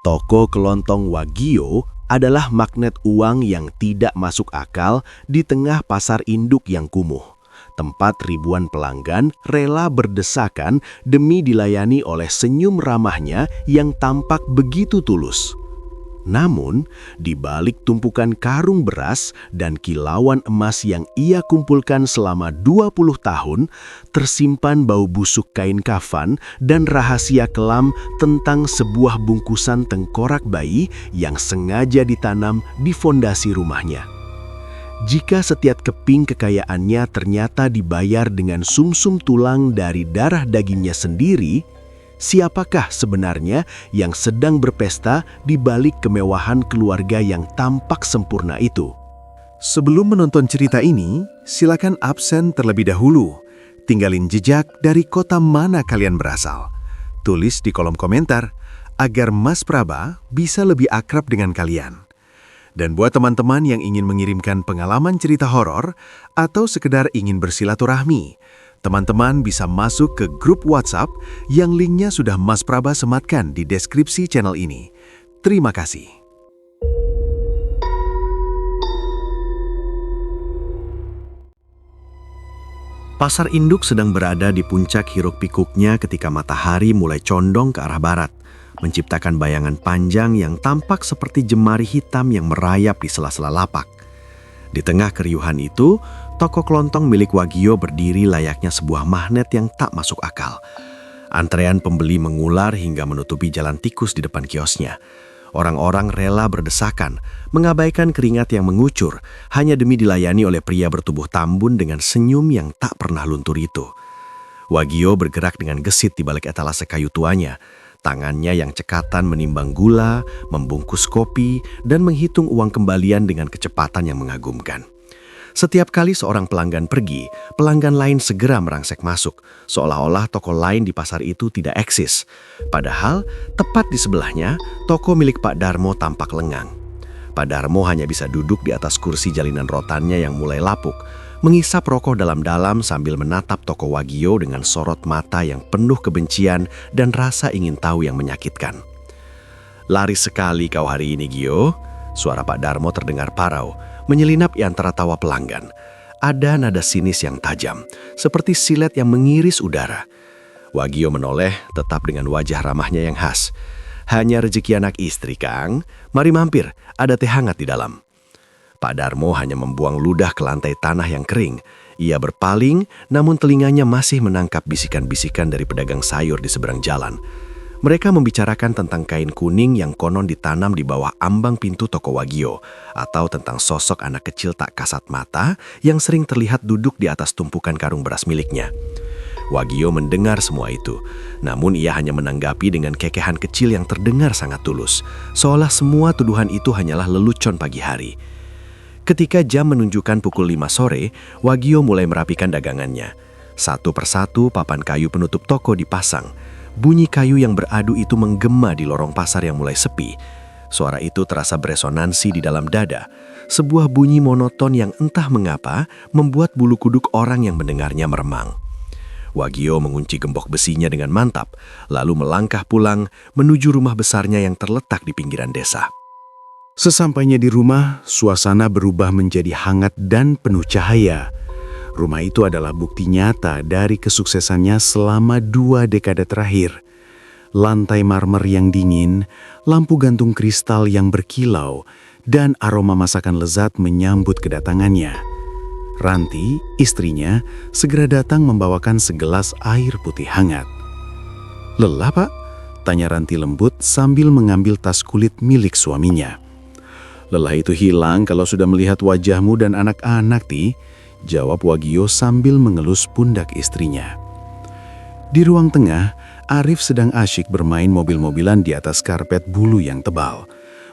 Toko kelontong Wagio adalah magnet uang yang tidak masuk akal di tengah pasar induk yang kumuh. Tempat ribuan pelanggan rela berdesakan demi dilayani oleh senyum ramahnya yang tampak begitu tulus. Namun, di balik tumpukan karung beras dan kilauan emas yang ia kumpulkan selama 20 tahun, tersimpan bau busuk kain kafan dan rahasia kelam tentang sebuah bungkusan tengkorak bayi yang sengaja ditanam di fondasi rumahnya. Jika setiap keping kekayaannya ternyata dibayar dengan sumsum tulang dari darah dagingnya sendiri, siapakah sebenarnya yang sedang berpesta di balik kemewahan keluarga yang tampak sempurna itu? Sebelum menonton cerita ini, silakan absen terlebih dahulu. Tinggalin jejak dari kota mana kalian berasal. Tulis di kolom komentar agar Mas Praba bisa lebih akrab dengan kalian. Dan buat teman-teman yang ingin mengirimkan pengalaman cerita horor atau sekedar ingin bersilaturahmi, teman-teman bisa masuk ke grup WhatsApp yang linknya sudah Mas Praba sematkan di deskripsi channel ini. Terima kasih. Pasar induk sedang berada di puncak hiruk-pikuknya ketika matahari mulai condong ke arah barat, menciptakan bayangan panjang yang tampak seperti jemari hitam yang merayap di sela-sela lapak. Di tengah keriuhan itu, toko kelontong milik Wagio berdiri layaknya sebuah magnet yang tak masuk akal. Antrean pembeli mengular hingga menutupi jalan tikus di depan kiosnya. Orang-orang rela berdesakan, mengabaikan keringat yang mengucur, hanya demi dilayani oleh pria bertubuh tambun dengan senyum yang tak pernah luntur itu. Wagio bergerak dengan gesit di balik etalase kayu tuanya. Tangannya yang cekatan menimbang gula, membungkus kopi, dan menghitung uang kembalian dengan kecepatan yang mengagumkan. Setiap kali seorang pelanggan pergi, pelanggan lain segera merangsek masuk, seolah-olah toko lain di pasar itu tidak eksis. Padahal, tepat di sebelahnya, toko milik Pak Darmo tampak lengang. Pak Darmo hanya bisa duduk di atas kursi jalinan rotannya yang mulai lapuk, mengisap rokok dalam-dalam sambil menatap toko Wagio dengan sorot mata yang penuh kebencian dan rasa ingin tahu yang menyakitkan. "Laris sekali kau hari ini, Gio," suara Pak Darmo terdengar parau, menyelinap di antara tawa pelanggan. Ada nada sinis yang tajam, seperti silet yang mengiris udara. Wagio menoleh tetap dengan wajah ramahnya yang khas. "Hanya rezeki anak istri, Kang. Mari mampir, ada teh hangat di dalam." Pak Darmo hanya membuang ludah ke lantai tanah yang kering. Ia berpaling, namun telinganya masih menangkap bisikan-bisikan dari pedagang sayur di seberang jalan. Mereka membicarakan tentang kain kuning yang konon ditanam di bawah ambang pintu toko Wagio, atau tentang sosok anak kecil tak kasat mata yang sering terlihat duduk di atas tumpukan karung beras miliknya. Wagio mendengar semua itu, namun ia hanya menanggapi dengan kekehan kecil yang terdengar sangat tulus, seolah semua tuduhan itu hanyalah lelucon pagi hari. Ketika jam menunjukkan pukul 5 sore, Wagio mulai merapikan dagangannya. Satu persatu papan kayu penutup toko dipasang. Bunyi kayu yang beradu itu menggema di lorong pasar yang mulai sepi. Suara itu terasa beresonansi di dalam dada. Sebuah bunyi monoton yang entah mengapa membuat bulu kuduk orang yang mendengarnya meremang. Wagio mengunci gembok besinya dengan mantap, lalu melangkah pulang menuju rumah besarnya yang terletak di pinggiran desa. Sesampainya di rumah, suasana berubah menjadi hangat dan penuh cahaya. Rumah itu adalah bukti nyata dari kesuksesannya selama 2 dekade terakhir. Lantai marmer yang dingin, lampu gantung kristal yang berkilau, dan aroma masakan lezat menyambut kedatangannya. Ranti, istrinya, segera datang membawakan segelas air putih hangat. "Lelah, Pak?" tanya Ranti lembut sambil mengambil tas kulit milik suaminya. "Lelah itu hilang kalau sudah melihat wajahmu dan anak-anak, Ti," jawab Wagio sambil mengelus pundak istrinya. Di ruang tengah, Arif sedang asyik bermain mobil-mobilan di atas karpet bulu yang tebal.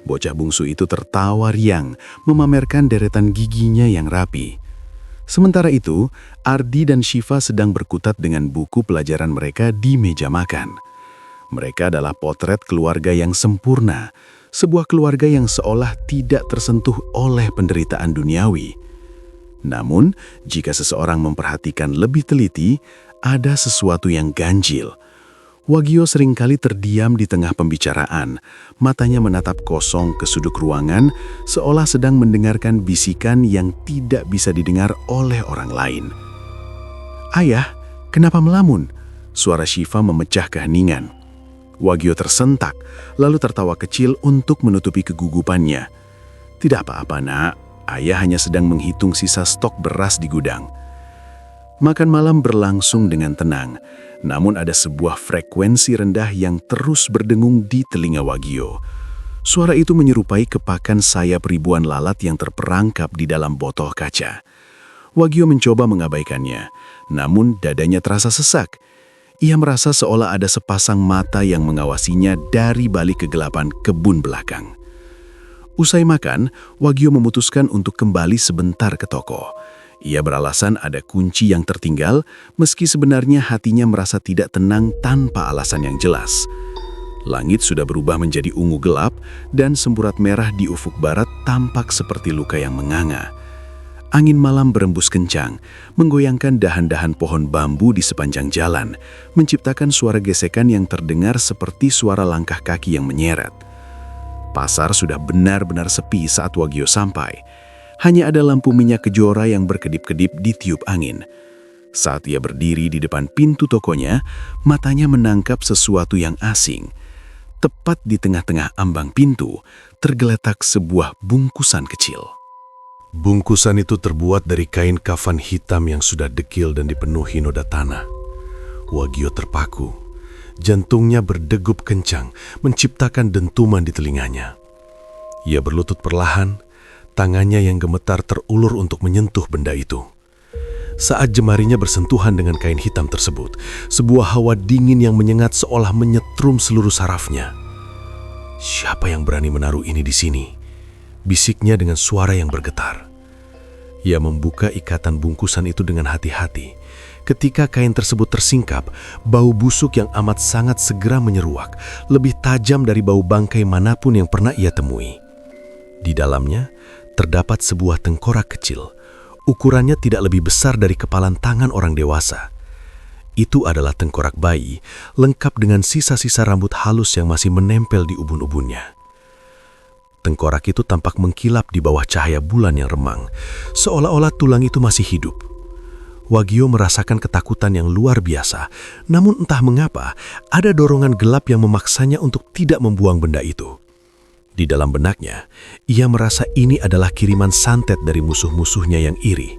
Bocah bungsu itu tertawa riang, memamerkan deretan giginya yang rapi. Sementara itu, Ardi dan Syifa sedang berkutat dengan buku pelajaran mereka di meja makan. Mereka adalah potret keluarga yang sempurna, sebuah keluarga yang seolah tidak tersentuh oleh penderitaan duniawi. Namun, jika seseorang memperhatikan lebih teliti, ada sesuatu yang ganjil. Wagio seringkali terdiam di tengah pembicaraan, matanya menatap kosong ke sudut ruangan, seolah sedang mendengarkan bisikan yang tidak bisa didengar oleh orang lain. "Ayah, kenapa melamun?" Suara Shiva memecah keheningan. Wagio tersentak, lalu tertawa kecil untuk menutupi kegugupannya. "Tidak apa-apa, Nak. Ayah hanya sedang menghitung sisa stok beras di gudang." Makan malam berlangsung dengan tenang, namun ada sebuah frekuensi rendah yang terus berdengung di telinga Wagio. Suara itu menyerupai kepakan sayap ribuan lalat yang terperangkap di dalam botol kaca. Wagio mencoba mengabaikannya, namun dadanya terasa sesak. Ia merasa seolah ada sepasang mata yang mengawasinya dari balik kegelapan kebun belakang. Usai makan, Wagio memutuskan untuk kembali sebentar ke toko. Ia beralasan ada kunci yang tertinggal, meski sebenarnya hatinya merasa tidak tenang tanpa alasan yang jelas. Langit sudah berubah menjadi ungu gelap, dan semburat merah di ufuk barat tampak seperti luka yang menganga. Angin malam berembus kencang, menggoyangkan dahan-dahan pohon bambu di sepanjang jalan, menciptakan suara gesekan yang terdengar seperti suara langkah kaki yang menyeret. Pasar sudah benar-benar sepi saat Wagio sampai. Hanya ada lampu minyak kejora yang berkedip-kedip ditiup angin. Saat ia berdiri di depan pintu tokonya, matanya menangkap sesuatu yang asing. Tepat di tengah-tengah ambang pintu, tergeletak sebuah bungkusan kecil. Bungkusan itu terbuat dari kain kafan hitam yang sudah dekil dan dipenuhi noda tanah. Wagio terpaku. Jantungnya berdegup kencang, menciptakan dentuman di telinganya. Ia berlutut perlahan, tangannya yang gemetar terulur untuk menyentuh benda itu. Saat jemarinya bersentuhan dengan kain hitam tersebut, sebuah hawa dingin yang menyengat seolah menyetrum seluruh sarafnya. "Siapa yang berani menaruh ini di sini?" bisiknya dengan suara yang bergetar. Ia membuka ikatan bungkusan itu dengan hati-hati. Ketika kain tersebut tersingkap, bau busuk yang amat sangat segera menyeruak, lebih tajam dari bau bangkai manapun yang pernah ia temui. Di dalamnya, terdapat sebuah tengkorak kecil. Ukurannya tidak lebih besar dari kepalan tangan orang dewasa. Itu adalah tengkorak bayi, lengkap dengan sisa-sisa rambut halus yang masih menempel di ubun-ubunnya. Tengkorak itu tampak mengkilap di bawah cahaya bulan yang remang, seolah-olah tulang itu masih hidup. Wagio merasakan ketakutan yang luar biasa, namun entah mengapa, ada dorongan gelap yang memaksanya untuk tidak membuang benda itu. Di dalam benaknya, ia merasa ini adalah kiriman santet dari musuh-musuhnya yang iri.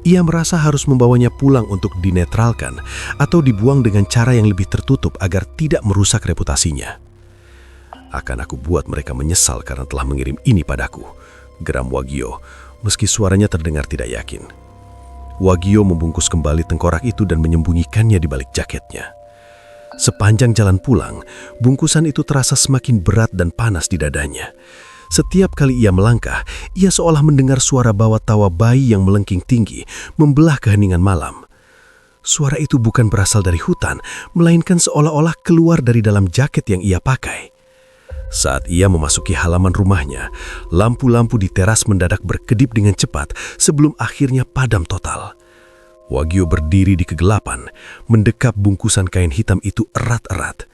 Ia merasa harus membawanya pulang untuk dinetralkan atau dibuang dengan cara yang lebih tertutup agar tidak merusak reputasinya. "Akan aku buat mereka menyesal karena telah mengirim ini padaku," geram Wagio, meski suaranya terdengar tidak yakin. Wagio membungkus kembali tengkorak itu dan menyembunyikannya di balik jaketnya. Sepanjang jalan pulang, bungkusan itu terasa semakin berat dan panas di dadanya. Setiap kali ia melangkah, ia seolah mendengar suara bawah tawa bayi yang melengking tinggi, membelah keheningan malam. Suara itu bukan berasal dari hutan, melainkan seolah-olah keluar dari dalam jaket yang ia pakai. Saat ia memasuki halaman rumahnya, lampu-lampu di teras mendadak berkedip dengan cepat sebelum akhirnya padam total. Wagio berdiri di kegelapan, mendekap bungkusan kain hitam itu erat-erat.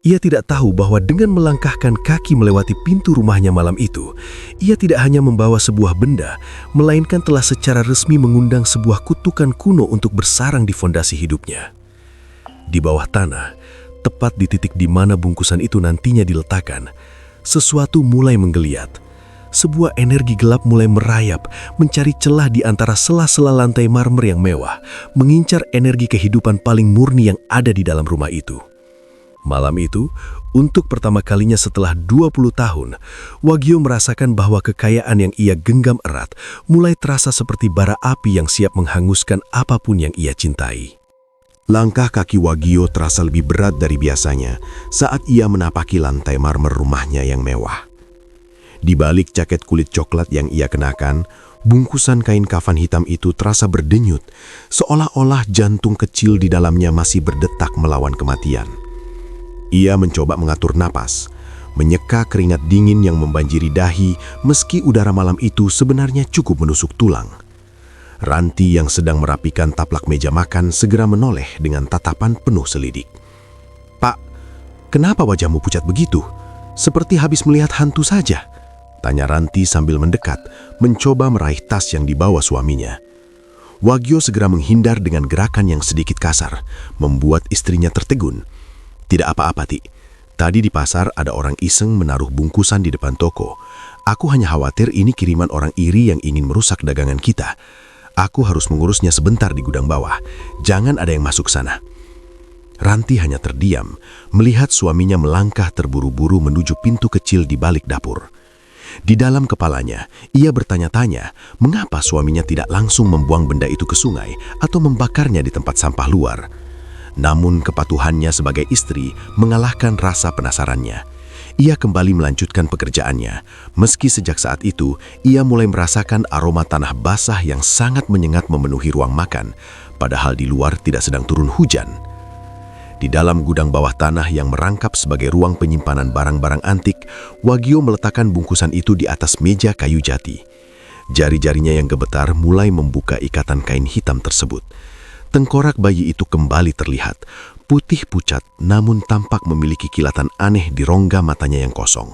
Ia tidak tahu bahwa dengan melangkahkan kaki melewati pintu rumahnya malam itu, ia tidak hanya membawa sebuah benda, melainkan telah secara resmi mengundang sebuah kutukan kuno untuk bersarang di fondasi hidupnya. Di bawah tanah, tepat di titik di mana bungkusan itu nantinya diletakkan, sesuatu mulai menggeliat. Sebuah energi gelap mulai merayap, mencari celah di antara sela-sela lantai marmer yang mewah, mengincar energi kehidupan paling murni yang ada di dalam rumah itu. Malam itu, untuk pertama kalinya setelah 20 tahun, Wagio merasakan bahwa kekayaan yang ia genggam erat mulai terasa seperti bara api yang siap menghanguskan apapun yang ia cintai. Langkah kaki Wagio terasa lebih berat dari biasanya saat ia menapaki lantai marmer rumahnya yang mewah. Di balik jaket kulit coklat yang ia kenakan, bungkusan kain kafan hitam itu terasa berdenyut, seolah-olah jantung kecil di dalamnya masih berdetak melawan kematian. Ia mencoba mengatur napas, menyeka keringat dingin yang membanjiri dahi meski udara malam itu sebenarnya cukup menusuk tulang. Ranti yang sedang merapikan taplak meja makan segera menoleh dengan tatapan penuh selidik. "Pak, Kenapa wajahmu pucat begitu? Seperti habis melihat hantu saja. Tanya Ranti sambil mendekat, mencoba meraih tas yang dibawa suaminya. Wagyo segera menghindar dengan gerakan yang sedikit kasar, membuat istrinya tertegun. Tidak apa-apa, Ti. Tadi di pasar ada orang iseng menaruh bungkusan di depan toko. Aku hanya khawatir ini kiriman orang iri yang ingin merusak dagangan kita. Aku harus mengurusnya sebentar di gudang bawah. Jangan ada yang masuk sana. Ranti hanya terdiam, melihat suaminya melangkah terburu-buru menuju pintu kecil di balik dapur. Di dalam kepalanya, ia bertanya-tanya mengapa suaminya tidak langsung membuang benda itu ke sungai atau membakarnya di tempat sampah luar. Namun kepatuhannya sebagai istri mengalahkan rasa penasarannya. Ia kembali melanjutkan pekerjaannya, meski sejak saat itu ia mulai merasakan aroma tanah basah yang sangat menyengat memenuhi ruang makan, padahal di luar tidak sedang turun hujan. Di dalam gudang bawah tanah yang merangkap sebagai ruang penyimpanan barang-barang antik, Wagyo meletakkan bungkusan itu di atas meja kayu jati. Jari-jarinya yang gemetar mulai membuka ikatan kain hitam tersebut. Tengkorak bayi itu kembali terlihat, putih pucat namun tampak memiliki kilatan aneh di rongga matanya yang kosong.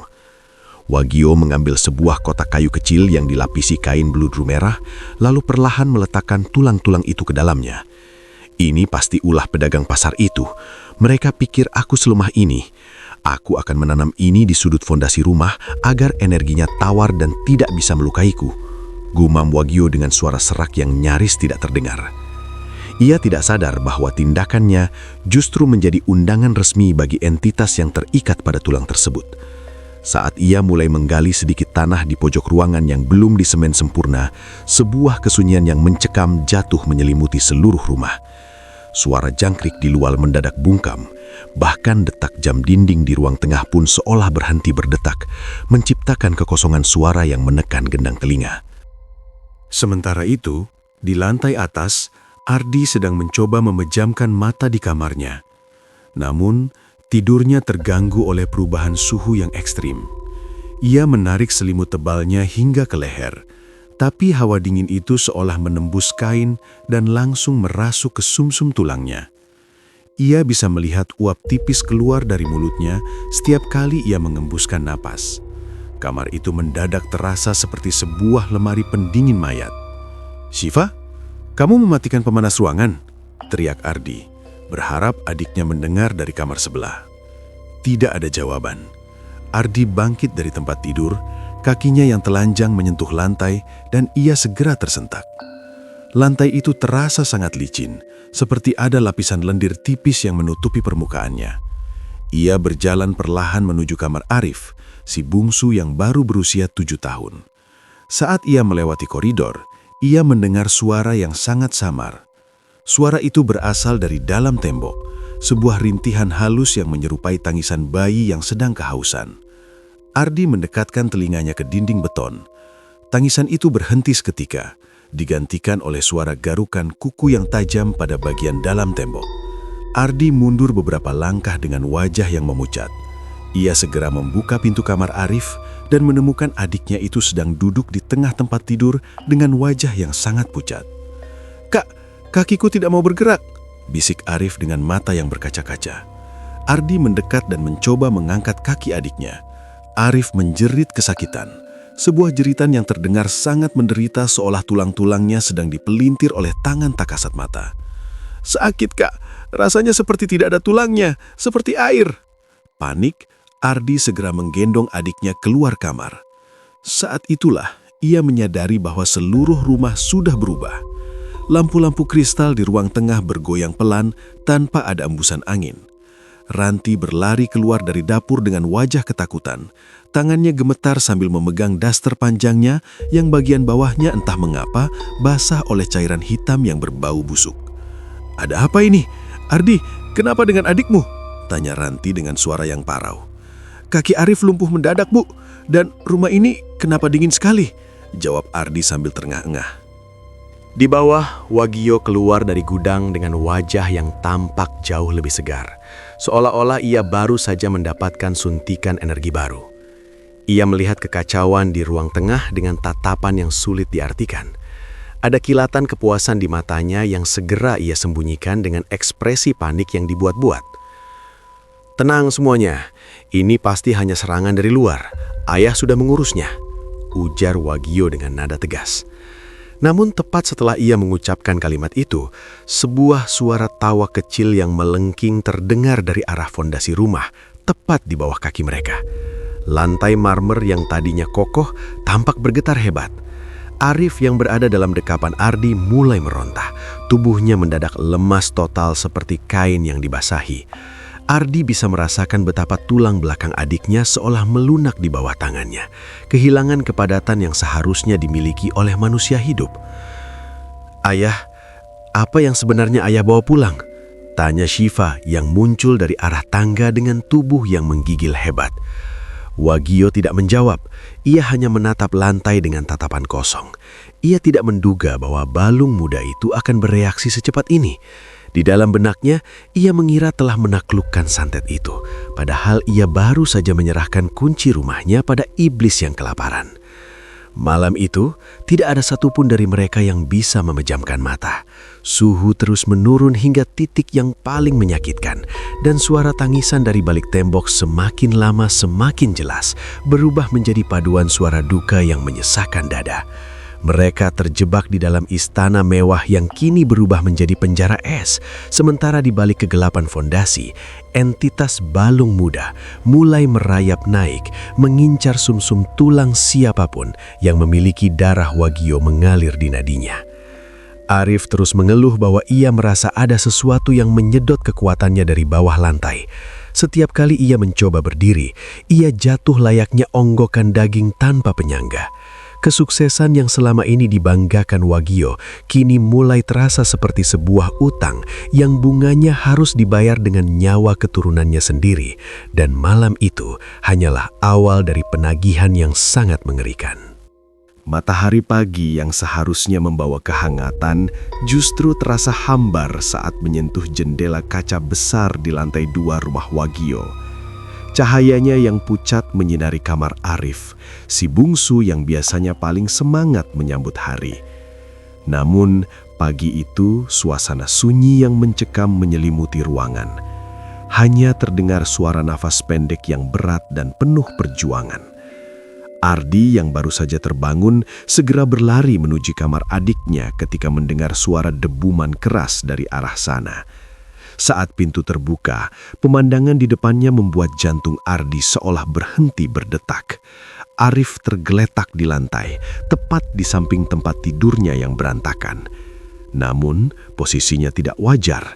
Wagyo mengambil sebuah kotak kayu kecil yang dilapisi kain beludru merah, lalu perlahan meletakkan tulang-tulang itu ke dalamnya. Ini pasti ulah pedagang pasar itu. Mereka pikir aku selemah ini. Aku akan menanam ini di sudut fondasi rumah agar energinya tawar dan tidak bisa melukaiku. Gumam Wagyo dengan suara serak yang nyaris tidak terdengar. Ia tidak sadar bahwa tindakannya justru menjadi undangan resmi bagi entitas yang terikat pada tulang tersebut. Saat ia mulai menggali sedikit tanah di pojok ruangan yang belum disemen sempurna, sebuah kesunyian yang mencekam jatuh menyelimuti seluruh rumah. Suara jangkrik di luar mendadak bungkam, bahkan detak jam dinding di ruang tengah pun seolah berhenti berdetak, menciptakan kekosongan suara yang menekan gendang telinga. Sementara itu, di lantai atas, Ardi sedang mencoba memejamkan mata di kamarnya. Namun, tidurnya terganggu oleh perubahan suhu yang ekstrim. Ia menarik selimut tebalnya hingga ke leher, tapi hawa dingin itu seolah menembus kain dan langsung merasuk ke sumsum tulangnya. Ia bisa melihat uap tipis keluar dari mulutnya setiap kali ia mengembuskan napas. Kamar itu mendadak terasa seperti sebuah lemari pendingin mayat. "Shiva, kamu mematikan pemanas ruangan?" teriak Ardi, berharap adiknya mendengar dari kamar sebelah. Tidak ada jawaban. Ardi bangkit dari tempat tidur, kakinya yang telanjang menyentuh lantai dan ia segera tersentak. Lantai itu terasa sangat licin, seperti ada lapisan lendir tipis yang menutupi permukaannya. Ia berjalan perlahan menuju kamar Arif, si bungsu yang baru berusia 7 tahun. Saat ia melewati koridor, ia mendengar suara yang sangat samar. Suara itu berasal dari dalam tembok, sebuah rintihan halus yang menyerupai tangisan bayi yang sedang kehausan. Ardi mendekatkan telinganya ke dinding beton. Tangisan itu berhenti seketika, digantikan oleh suara garukan kuku yang tajam pada bagian dalam tembok. Ardi mundur beberapa langkah dengan wajah yang memucat. Ia segera membuka pintu kamar Arif dan menemukan adiknya itu sedang duduk di tengah tempat tidur dengan wajah yang sangat pucat. "Kak, kakiku tidak mau bergerak," bisik Arif dengan mata yang berkaca-kaca. Ardi mendekat dan mencoba mengangkat kaki adiknya. Arif menjerit kesakitan. Sebuah jeritan yang terdengar sangat menderita seolah tulang-tulangnya sedang dipelintir oleh tangan tak kasat mata. "Sakit, Kak. Rasanya seperti tidak ada tulangnya, seperti air." Panik, Ardi segera menggendong adiknya keluar kamar. Saat itulah ia menyadari bahwa seluruh rumah sudah berubah. Lampu-lampu kristal di ruang tengah bergoyang pelan tanpa ada embusan angin. Ranti berlari keluar dari dapur dengan wajah ketakutan. Tangannya gemetar sambil memegang daster panjangnya yang bagian bawahnya entah mengapa basah oleh cairan hitam yang berbau busuk. "Ada apa ini? Ardi, kenapa dengan adikmu?" tanya Ranti dengan suara yang parau. "Kaki Arif lumpuh mendadak, Bu. Dan rumah ini kenapa dingin sekali?" jawab Ardi sambil terengah-engah. Di bawah, Wagyo keluar dari gudang dengan wajah yang tampak jauh lebih segar, seolah-olah ia baru saja mendapatkan suntikan energi baru. Ia melihat kekacauan di ruang tengah dengan tatapan yang sulit diartikan. Ada kilatan kepuasan di matanya yang segera ia sembunyikan dengan ekspresi panik yang dibuat-buat. Tenang semuanya, ini pasti hanya serangan dari luar. Ayah sudah mengurusnya, ujar Wagio dengan nada tegas. Namun tepat setelah ia mengucapkan kalimat itu, sebuah suara tawa kecil yang melengking terdengar dari arah fondasi rumah, tepat di bawah kaki mereka. Lantai marmer yang tadinya kokoh tampak bergetar hebat. Arif yang berada dalam dekapan Ardi mulai merontah. Tubuhnya mendadak lemas total seperti kain yang dibasahi. Ardi bisa merasakan betapa tulang belakang adiknya seolah melunak di bawah tangannya, kehilangan kepadatan yang seharusnya dimiliki oleh manusia hidup. "Ayah, apa yang sebenarnya ayah bawa pulang?" tanya Syifa yang muncul dari arah tangga dengan tubuh yang menggigil hebat. Wagio tidak menjawab, ia hanya menatap lantai dengan tatapan kosong. Ia tidak menduga bahwa balung muda itu akan bereaksi secepat ini. Di dalam benaknya, ia mengira telah menaklukkan santet itu, padahal ia baru saja menyerahkan kunci rumahnya pada iblis yang kelaparan. Malam itu, tidak ada satupun dari mereka yang bisa memejamkan mata. Suhu terus menurun hingga titik yang paling menyakitkan, dan suara tangisan dari balik tembok semakin lama semakin jelas, berubah menjadi paduan suara duka yang menyesakkan dada. Mereka terjebak di dalam istana mewah yang kini berubah menjadi penjara es. Sementara di balik kegelapan fondasi, entitas balung muda mulai merayap naik, mengincar sumsum tulang siapapun yang memiliki darah Wagio mengalir di nadinya. Arif terus mengeluh bahwa ia merasa ada sesuatu yang menyedot kekuatannya dari bawah lantai. Setiap kali ia mencoba berdiri, ia jatuh layaknya onggokan daging tanpa penyangga. Kesuksesan yang selama ini dibanggakan Wagio kini mulai terasa seperti sebuah utang yang bunganya harus dibayar dengan nyawa keturunannya sendiri, dan malam itu hanyalah awal dari penagihan yang sangat mengerikan. Matahari pagi yang seharusnya membawa kehangatan justru terasa hambar saat menyentuh jendela kaca besar di lantai 2 rumah Wagio. Cahayanya yang pucat menyinari kamar Arif, si bungsu yang biasanya paling semangat menyambut hari. Namun, pagi itu suasana sunyi yang mencekam menyelimuti ruangan. Hanya terdengar suara nafas pendek yang berat dan penuh perjuangan. Ardi yang baru saja terbangun segera berlari menuju kamar adiknya ketika mendengar suara debuman keras dari arah sana. Saat pintu terbuka, pemandangan di depannya membuat jantung Ardi seolah berhenti berdetak. Arif tergeletak di lantai, tepat di samping tempat tidurnya yang berantakan. Namun, posisinya tidak wajar.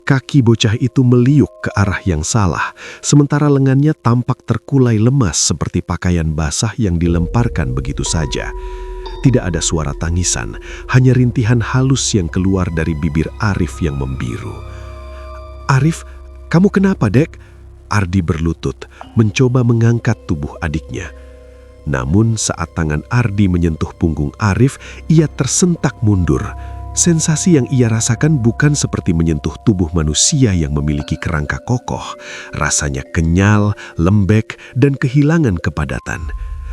Kaki bocah itu meliuk ke arah yang salah, sementara lengannya tampak terkulai lemas seperti pakaian basah yang dilemparkan begitu saja. Tidak ada suara tangisan, hanya rintihan halus yang keluar dari bibir Arif yang membiru. "Arif, kamu kenapa, Dek?" Ardi berlutut, mencoba mengangkat tubuh adiknya. Namun saat tangan Ardi menyentuh punggung Arif, ia tersentak mundur. Sensasi yang ia rasakan bukan seperti menyentuh tubuh manusia yang memiliki kerangka kokoh. Rasanya kenyal, lembek, dan kehilangan kepadatan.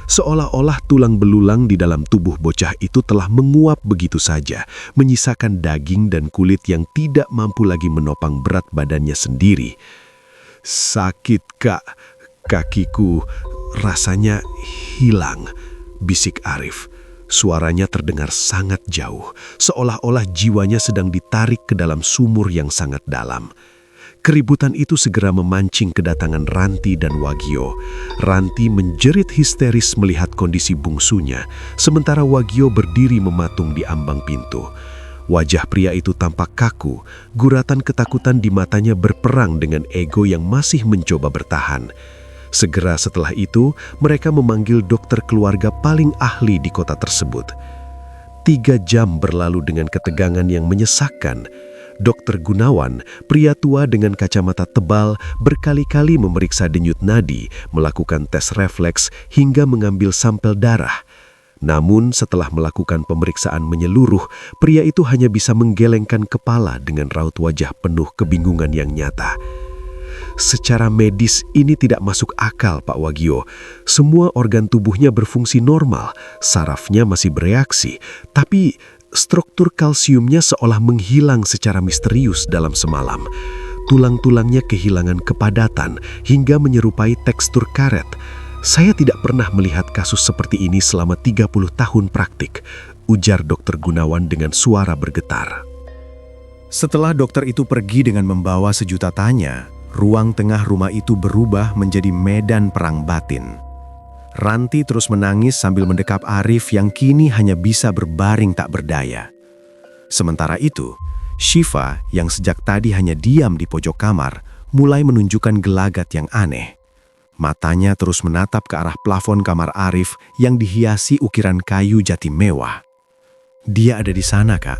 Seolah-olah tulang belulang di dalam tubuh bocah itu telah menguap begitu saja, menyisakan daging dan kulit yang tidak mampu lagi menopang berat badannya sendiri. "Sakit, Kak. Kakiku rasanya hilang," bisik Arif. Suaranya terdengar sangat jauh, seolah-olah jiwanya sedang ditarik ke dalam sumur yang sangat dalam. Keributan itu segera memancing kedatangan Ranti dan Wagio. Ranti menjerit histeris melihat kondisi bungsunya, sementara Wagio berdiri mematung di ambang pintu. Wajah pria itu tampak kaku, guratan ketakutan di matanya berperang dengan ego yang masih mencoba bertahan. Segera setelah itu, mereka memanggil dokter keluarga paling ahli di kota tersebut. 3 jam berlalu dengan ketegangan yang menyesakkan. Dr. Gunawan, pria tua dengan kacamata tebal, berkali-kali memeriksa denyut nadi, melakukan tes refleks, hingga mengambil sampel darah. Namun setelah melakukan pemeriksaan menyeluruh, pria itu hanya bisa menggelengkan kepala dengan raut wajah penuh kebingungan yang nyata. "Secara medis ini tidak masuk akal, Pak Wagio. Semua organ tubuhnya berfungsi normal, sarafnya masih bereaksi, tapi struktur kalsiumnya seolah menghilang secara misterius dalam semalam. Tulang-tulangnya kehilangan kepadatan hingga menyerupai tekstur karet. Saya tidak pernah melihat kasus seperti ini selama 30 tahun praktik, ujar Dr. Gunawan dengan suara bergetar. Setelah dokter itu pergi dengan membawa sejuta tanya, ruang tengah rumah itu berubah menjadi medan perang batin. Ranti terus menangis sambil mendekap Arif yang kini hanya bisa berbaring tak berdaya. Sementara itu, Syifa yang sejak tadi hanya diam di pojok kamar mulai menunjukkan gelagat yang aneh. Matanya terus menatap ke arah plafon kamar Arif yang dihiasi ukiran kayu jati mewah. "Dia ada di sana, Kak,"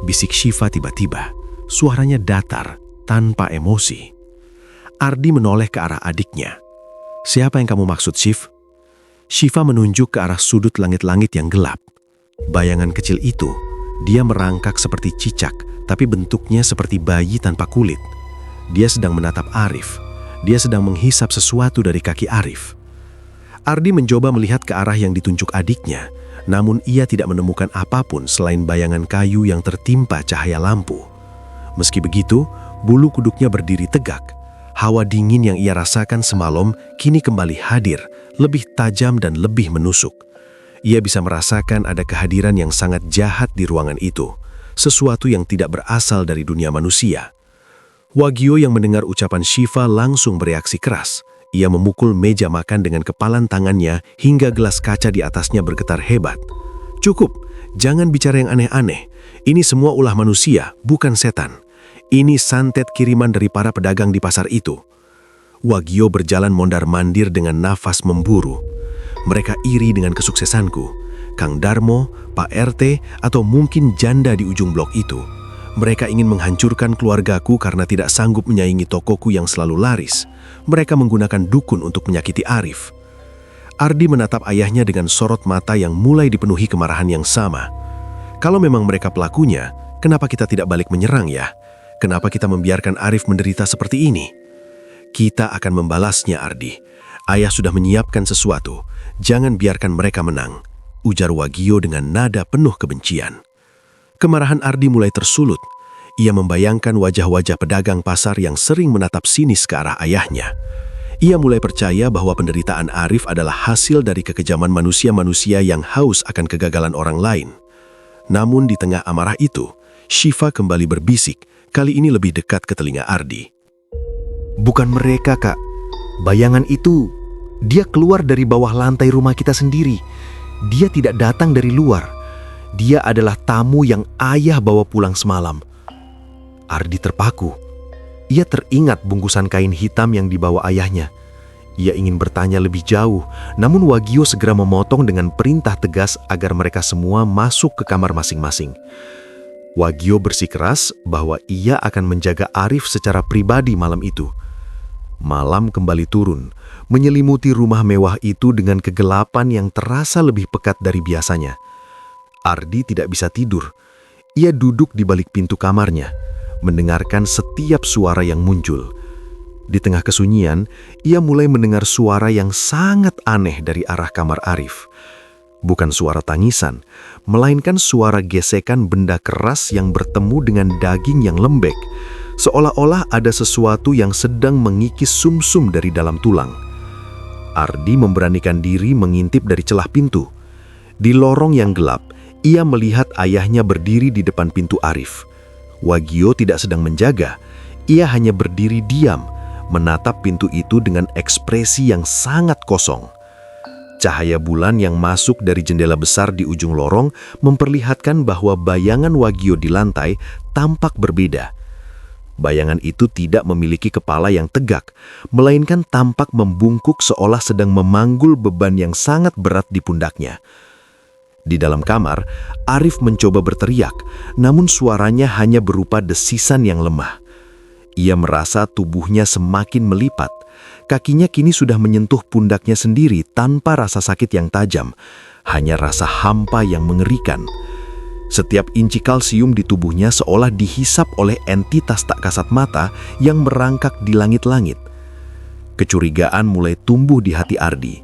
bisik Syifa tiba-tiba. Suaranya datar, tanpa emosi. Ardi menoleh ke arah adiknya. "Siapa yang kamu maksud, Syif?" Syifa menunjuk ke arah sudut langit-langit yang gelap. Bayangan kecil itu, dia merangkak seperti cicak, tapi bentuknya seperti bayi tanpa kulit. Dia sedang menatap Arif. Dia sedang menghisap sesuatu dari kaki Arif. Ardi mencoba melihat ke arah yang ditunjuk adiknya, namun ia tidak menemukan apapun selain bayangan kayu yang tertimpa cahaya lampu. Meski begitu, bulu kuduknya berdiri tegak. Hawa dingin yang ia rasakan semalam kini kembali hadir, lebih tajam dan lebih menusuk. Ia bisa merasakan ada kehadiran yang sangat jahat di ruangan itu, sesuatu yang tidak berasal dari dunia manusia. Wagio yang mendengar ucapan Syifa langsung bereaksi keras. Ia memukul meja makan dengan kepalan tangannya hingga gelas kaca di atasnya bergetar hebat. "Cukup, jangan bicara yang aneh-aneh. Ini semua ulah manusia, bukan setan. Ini santet kiriman dari para pedagang di pasar itu." Wagio berjalan mondar-mandir dengan nafas memburu. Mereka iri dengan kesuksesanku. Kang Darmo, Pak RT, atau mungkin janda di ujung blok itu. Mereka ingin menghancurkan keluargaku karena tidak sanggup menyaingi tokoku yang selalu laris. Mereka menggunakan dukun untuk menyakiti Arif. Ardi menatap ayahnya dengan sorot mata yang mulai dipenuhi kemarahan yang sama. Kalau memang mereka pelakunya, kenapa kita tidak balik menyerang ya? Kenapa kita membiarkan Arif menderita seperti ini? Kita akan membalasnya, Ardi. Ayah sudah menyiapkan sesuatu. Jangan biarkan mereka menang, ujar Wagio dengan nada penuh kebencian. Kemarahan Ardi mulai tersulut. Ia membayangkan wajah-wajah pedagang pasar yang sering menatap sinis ke arah ayahnya. Ia mulai percaya bahwa penderitaan Arif adalah hasil dari kekejaman manusia-manusia yang haus akan kegagalan orang lain. Namun di tengah amarah itu, Syifa kembali berbisik, kali ini lebih dekat ke telinga Ardi. "Bukan mereka, Kak. Bayangan itu, dia keluar dari bawah lantai rumah kita sendiri. Dia tidak datang dari luar. Dia adalah tamu yang ayah bawa pulang semalam." Ardi terpaku. Ia teringat bungkusan kain hitam yang dibawa ayahnya. Ia ingin bertanya lebih jauh, namun Wagio segera memotong dengan perintah tegas agar mereka semua masuk ke kamar masing-masing. Wagio bersikeras bahwa ia akan menjaga Arif secara pribadi malam itu. Malam kembali turun, menyelimuti rumah mewah itu dengan kegelapan yang terasa lebih pekat dari biasanya. Ardi tidak bisa tidur. Ia duduk di balik pintu kamarnya, mendengarkan setiap suara yang muncul. Di tengah kesunyian, ia mulai mendengar suara yang sangat aneh dari arah kamar Arif. Bukan suara tangisan, melainkan suara gesekan benda keras yang bertemu dengan daging yang lembek, seolah-olah ada sesuatu yang sedang mengikis sumsum dari dalam tulang. Ardi memberanikan diri mengintip dari celah pintu. Di lorong yang gelap, ia melihat ayahnya berdiri di depan pintu Arif. Wagio tidak sedang menjaga, ia hanya berdiri diam, menatap pintu itu dengan ekspresi yang sangat kosong. Cahaya bulan yang masuk dari jendela besar di ujung lorong memperlihatkan bahwa bayangan Wagio di lantai tampak berbeda. Bayangan itu tidak memiliki kepala yang tegak, melainkan tampak membungkuk seolah sedang memanggul beban yang sangat berat di pundaknya. Di dalam kamar, Arif mencoba berteriak, namun suaranya hanya berupa desisan yang lemah. Ia merasa tubuhnya semakin melipat. Kakinya kini sudah menyentuh pundaknya sendiri tanpa rasa sakit yang tajam, hanya rasa hampa yang mengerikan. Setiap inci kalsium di tubuhnya seolah dihisap oleh entitas tak kasat mata yang merangkak di langit-langit. Kecurigaan mulai tumbuh di hati Ardi.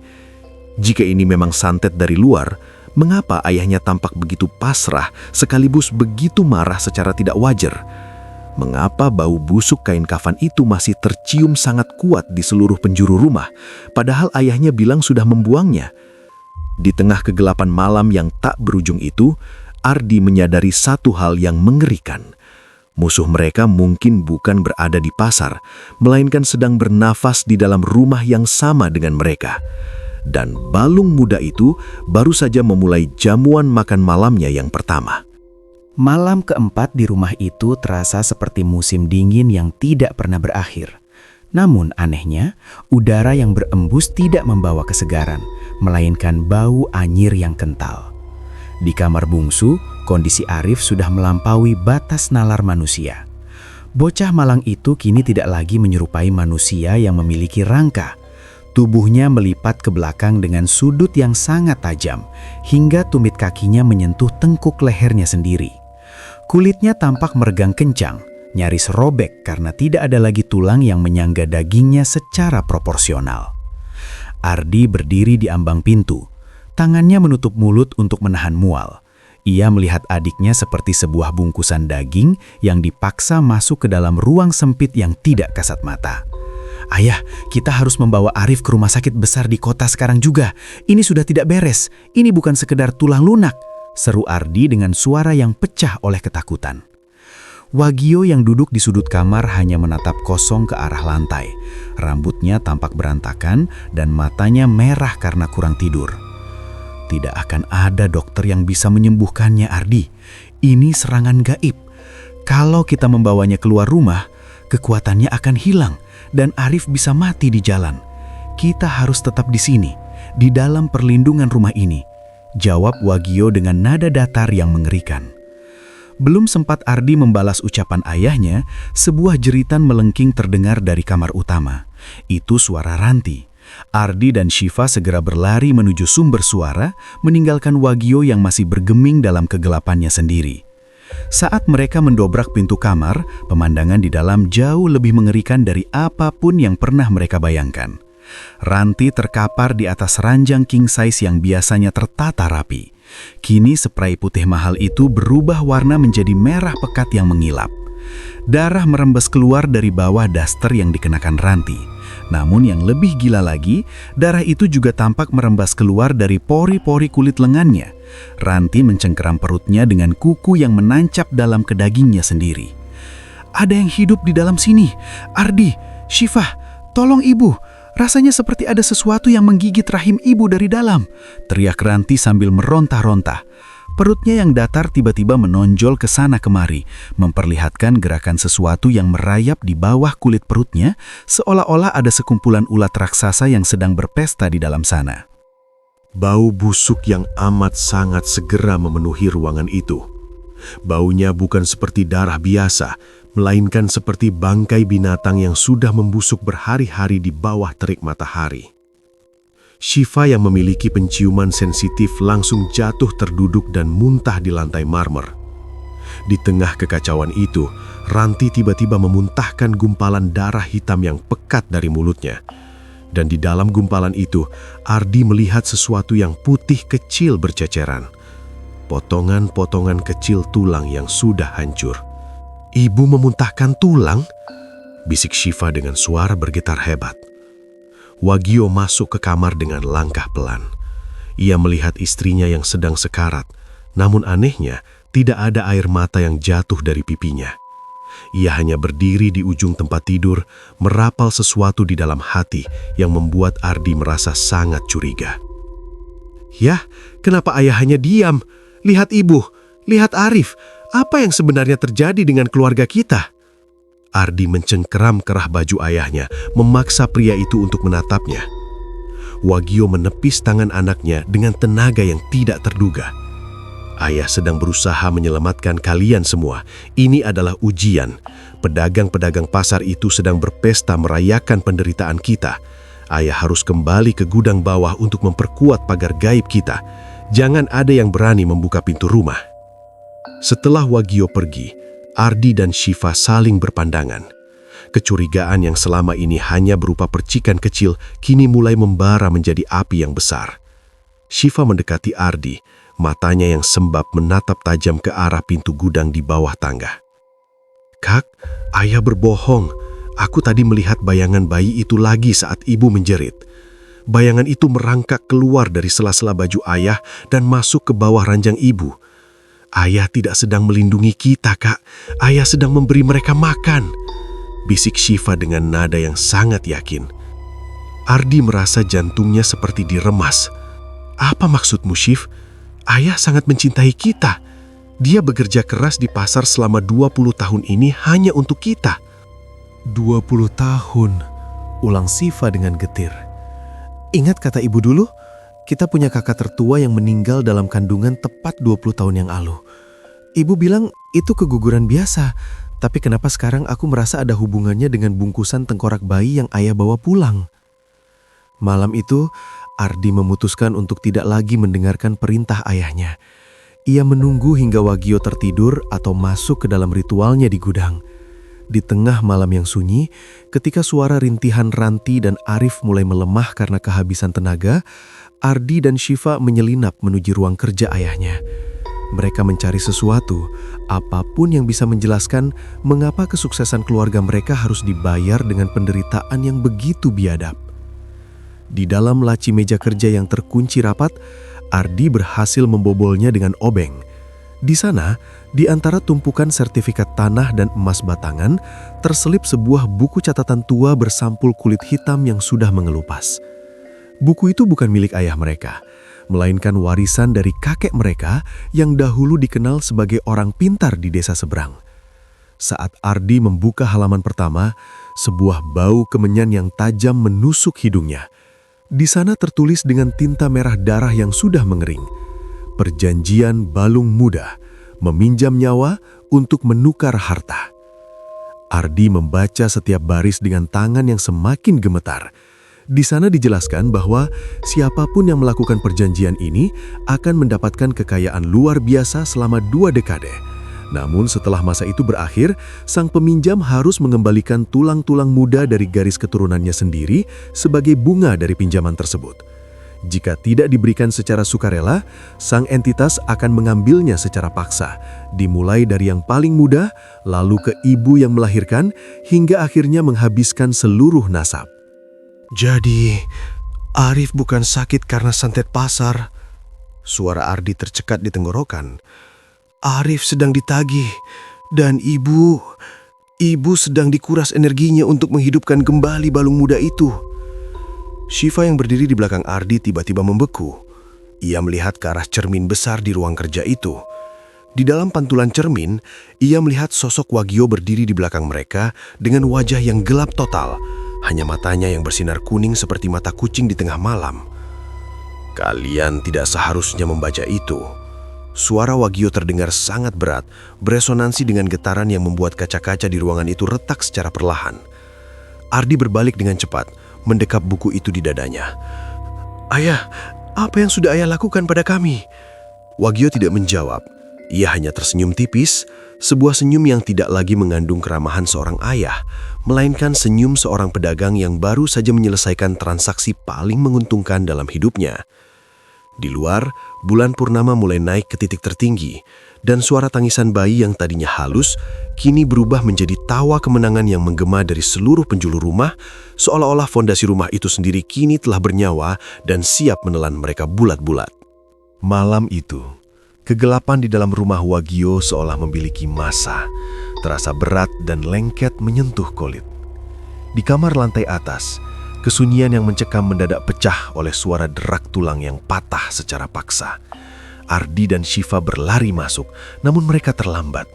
Jika ini memang santet dari luar, mengapa ayahnya tampak begitu pasrah sekaligus begitu marah secara tidak wajar? mengapa bau busuk kain kafan itu masih tercium sangat kuat di seluruh penjuru rumah, padahal ayahnya bilang sudah membuangnya. Di tengah kegelapan malam yang tak berujung itu, Ardi menyadari satu hal yang mengerikan. Musuh mereka mungkin bukan berada di pasar, melainkan sedang bernafas di dalam rumah yang sama dengan mereka. Dan balung muda itu baru saja memulai jamuan makan malamnya yang pertama. Malam keempat di rumah itu terasa seperti musim dingin yang tidak pernah berakhir. Namun anehnya, udara yang berembus tidak membawa kesegaran, melainkan bau anyir yang kental. Di kamar bungsu, kondisi Arif sudah melampaui batas nalar manusia. Bocah malang itu kini tidak lagi menyerupai manusia yang memiliki rangka. Tubuhnya melipat ke belakang dengan sudut yang sangat tajam, hingga tumit kakinya menyentuh tengkuk lehernya sendiri. Kulitnya tampak meregang kencang, nyaris robek karena tidak ada lagi tulang yang menyangga dagingnya secara proporsional. Ardi berdiri di ambang pintu. Tangannya menutup mulut untuk menahan mual. Ia melihat adiknya seperti sebuah bungkusan daging yang dipaksa masuk ke dalam ruang sempit yang tidak kasat mata. "Ayah, kita harus membawa Arif ke rumah sakit besar di kota sekarang juga. Ini sudah tidak beres. Ini bukan sekedar tulang lunak," seru Ardi dengan suara yang pecah oleh ketakutan. Wagio yang duduk di sudut kamar hanya menatap kosong ke arah lantai. Rambutnya tampak berantakan dan matanya merah karena kurang tidur. "Tidak akan ada dokter yang bisa menyembuhkannya, Ardi. Ini serangan gaib. Kalau kita membawanya keluar rumah, kekuatannya akan hilang dan Arif bisa mati di jalan. Kita harus tetap di sini, di dalam perlindungan rumah ini," jawab Wagio dengan nada datar yang mengerikan. Belum sempat Ardi membalas ucapan ayahnya, sebuah jeritan melengking terdengar dari kamar utama. Itu suara Ranti. Ardi dan Syifa segera berlari menuju sumber suara, meninggalkan Wagio yang masih bergeming dalam kegelapannya sendiri. Saat mereka mendobrak pintu kamar, pemandangan di dalam jauh lebih mengerikan dari apapun yang pernah mereka bayangkan. Ranti terkapar di atas ranjang king size yang biasanya tertata rapi. Kini spray putih mahal itu berubah warna menjadi merah pekat yang mengilap. Darah merembes keluar dari bawah daster yang dikenakan Ranti. Namun yang lebih gila lagi, darah itu juga tampak merembas keluar dari pori-pori kulit lengannya. Ranti mencengkeram perutnya dengan kuku yang menancap dalam ke dagingnya sendiri. "Ada yang hidup di dalam sini. Ardi, Syifa, tolong ibu. Rasanya seperti ada sesuatu yang menggigit rahim ibu dari dalam," teriak Ranti sambil merontah-rontah. Perutnya yang datar tiba-tiba menonjol ke sana kemari, memperlihatkan gerakan sesuatu yang merayap di bawah kulit perutnya, seolah-olah ada sekumpulan ulat raksasa yang sedang berpesta di dalam sana. Bau busuk yang amat sangat segera memenuhi ruangan itu. Baunya bukan seperti darah biasa, melainkan seperti bangkai binatang yang sudah membusuk berhari-hari di bawah terik matahari. Syifa yang memiliki penciuman sensitif langsung jatuh terduduk dan muntah di lantai marmer. Di tengah kekacauan itu, Ranti tiba-tiba memuntahkan gumpalan darah hitam yang pekat dari mulutnya. Dan di dalam gumpalan itu, Ardi melihat sesuatu yang putih kecil berceceran. Potongan-potongan kecil tulang yang sudah hancur. "Ibu memuntahkan tulang?" bisik Syifa dengan suara bergetar hebat. Wagio masuk ke kamar dengan langkah pelan. Ia melihat istrinya yang sedang sekarat, namun anehnya tidak ada air mata yang jatuh dari pipinya. Ia hanya berdiri di ujung tempat tidur, merapal sesuatu di dalam hati yang membuat Ardi merasa sangat curiga. "Yah, kenapa ayah hanya diam? Lihat ibu, lihat Arif, apa yang sebenarnya terjadi dengan keluarga kita?" Ardi mencengkeram kerah baju ayahnya, memaksa pria itu untuk menatapnya. Wagio menepis tangan anaknya dengan tenaga yang tidak terduga. "Ayah sedang berusaha menyelamatkan kalian semua. Ini adalah ujian. Pedagang-pedagang pasar itu sedang berpesta merayakan penderitaan kita. Ayah harus kembali ke gudang bawah untuk memperkuat pagar gaib kita. Jangan ada yang berani membuka pintu rumah." Setelah Wagio pergi, Ardi dan Syifa saling berpandangan. Kecurigaan yang selama ini hanya berupa percikan kecil kini mulai membara menjadi api yang besar. Syifa mendekati Ardi, matanya yang sembab menatap tajam ke arah pintu gudang di bawah tangga. Kak, ayah berbohong. Aku tadi melihat bayangan bayi itu lagi saat ibu menjerit. Bayangan itu merangkak keluar dari sela-sela baju ayah dan masuk ke bawah ranjang ibu. Ayah tidak sedang melindungi kita, Kak. Ayah sedang memberi mereka makan. Bisik Syifa dengan nada yang sangat yakin. Ardi merasa jantungnya seperti diremas. Apa maksudmu, Syif? Ayah sangat mencintai kita. Dia bekerja keras di pasar selama 20 tahun ini hanya untuk kita. 20 tahun, ulang Syifa dengan getir. Ingat kata ibu dulu, kita punya kakak tertua yang meninggal dalam kandungan tepat 20 tahun yang lalu. Ibu bilang itu keguguran biasa, tapi kenapa sekarang aku merasa ada hubungannya dengan bungkusan tengkorak bayi yang ayah bawa pulang? Malam itu, Ardi memutuskan untuk tidak lagi mendengarkan perintah ayahnya. Ia menunggu hingga Wagio tertidur atau masuk ke dalam ritualnya di gudang. Di tengah malam yang sunyi, ketika suara rintihan Ranti dan Arif mulai melemah karena kehabisan tenaga, Ardi dan Syifa menyelinap menuju ruang kerja ayahnya. Mereka mencari sesuatu, apapun yang bisa menjelaskan mengapa kesuksesan keluarga mereka harus dibayar dengan penderitaan yang begitu biadab. Di dalam laci meja kerja yang terkunci rapat, Ardi berhasil membobolnya dengan obeng. Di sana, di antara tumpukan sertifikat tanah dan emas batangan, terselip sebuah buku catatan tua bersampul kulit hitam yang sudah mengelupas. Buku itu bukan milik ayah mereka, melainkan warisan dari kakek mereka yang dahulu dikenal sebagai orang pintar di desa seberang. Saat Ardi membuka halaman pertama, sebuah bau kemenyan yang tajam menusuk hidungnya. Di sana tertulis dengan tinta merah darah yang sudah mengering. Perjanjian balung muda, meminjam nyawa untuk menukar harta. Ardi membaca setiap baris dengan tangan yang semakin gemetar. Di sana dijelaskan bahwa siapapun yang melakukan perjanjian ini akan mendapatkan kekayaan luar biasa selama 2 dekade. Namun setelah masa itu berakhir, sang peminjam harus mengembalikan tulang-tulang muda dari garis keturunannya sendiri sebagai bunga dari pinjaman tersebut. Jika tidak diberikan secara sukarela, sang entitas akan mengambilnya secara paksa, dimulai dari yang paling muda, lalu ke ibu yang melahirkan, hingga akhirnya menghabiskan seluruh nasab. Jadi, Arif bukan sakit karena santet pasar. Suara Ardi tercekat di tenggorokan. Arif sedang ditagih, dan ibu sedang dikuras energinya untuk menghidupkan kembali balung muda itu. Syifa yang berdiri di belakang Ardi tiba-tiba membeku. Ia melihat ke arah cermin besar di ruang kerja itu. Di dalam pantulan cermin, ia melihat sosok Wagio berdiri di belakang mereka dengan wajah yang gelap total. Hanya matanya yang bersinar kuning seperti mata kucing di tengah malam. Kalian tidak seharusnya membaca itu. Suara Wagio terdengar sangat berat, beresonansi dengan getaran yang membuat kaca-kaca di ruangan itu retak secara perlahan. Ardi berbalik dengan cepat, mendekap buku itu di dadanya. Ayah, apa yang sudah ayah lakukan pada kami? Wagio tidak menjawab. Ia hanya tersenyum tipis, sebuah senyum yang tidak lagi mengandung keramahan seorang ayah, melainkan senyum seorang pedagang yang baru saja menyelesaikan transaksi paling menguntungkan dalam hidupnya. Di luar, bulan purnama mulai naik ke titik tertinggi, dan suara tangisan bayi yang tadinya halus, kini berubah menjadi tawa kemenangan yang menggema dari seluruh penjuru rumah, seolah-olah fondasi rumah itu sendiri kini telah bernyawa dan siap menelan mereka bulat-bulat. Malam itu, kegelapan di dalam rumah Wagio seolah memiliki massa, terasa berat dan lengket menyentuh kulit. Di kamar lantai atas, kesunyian yang mencekam mendadak pecah oleh suara derak tulang yang patah secara paksa. Ardi dan Syifa berlari masuk, namun mereka terlambat.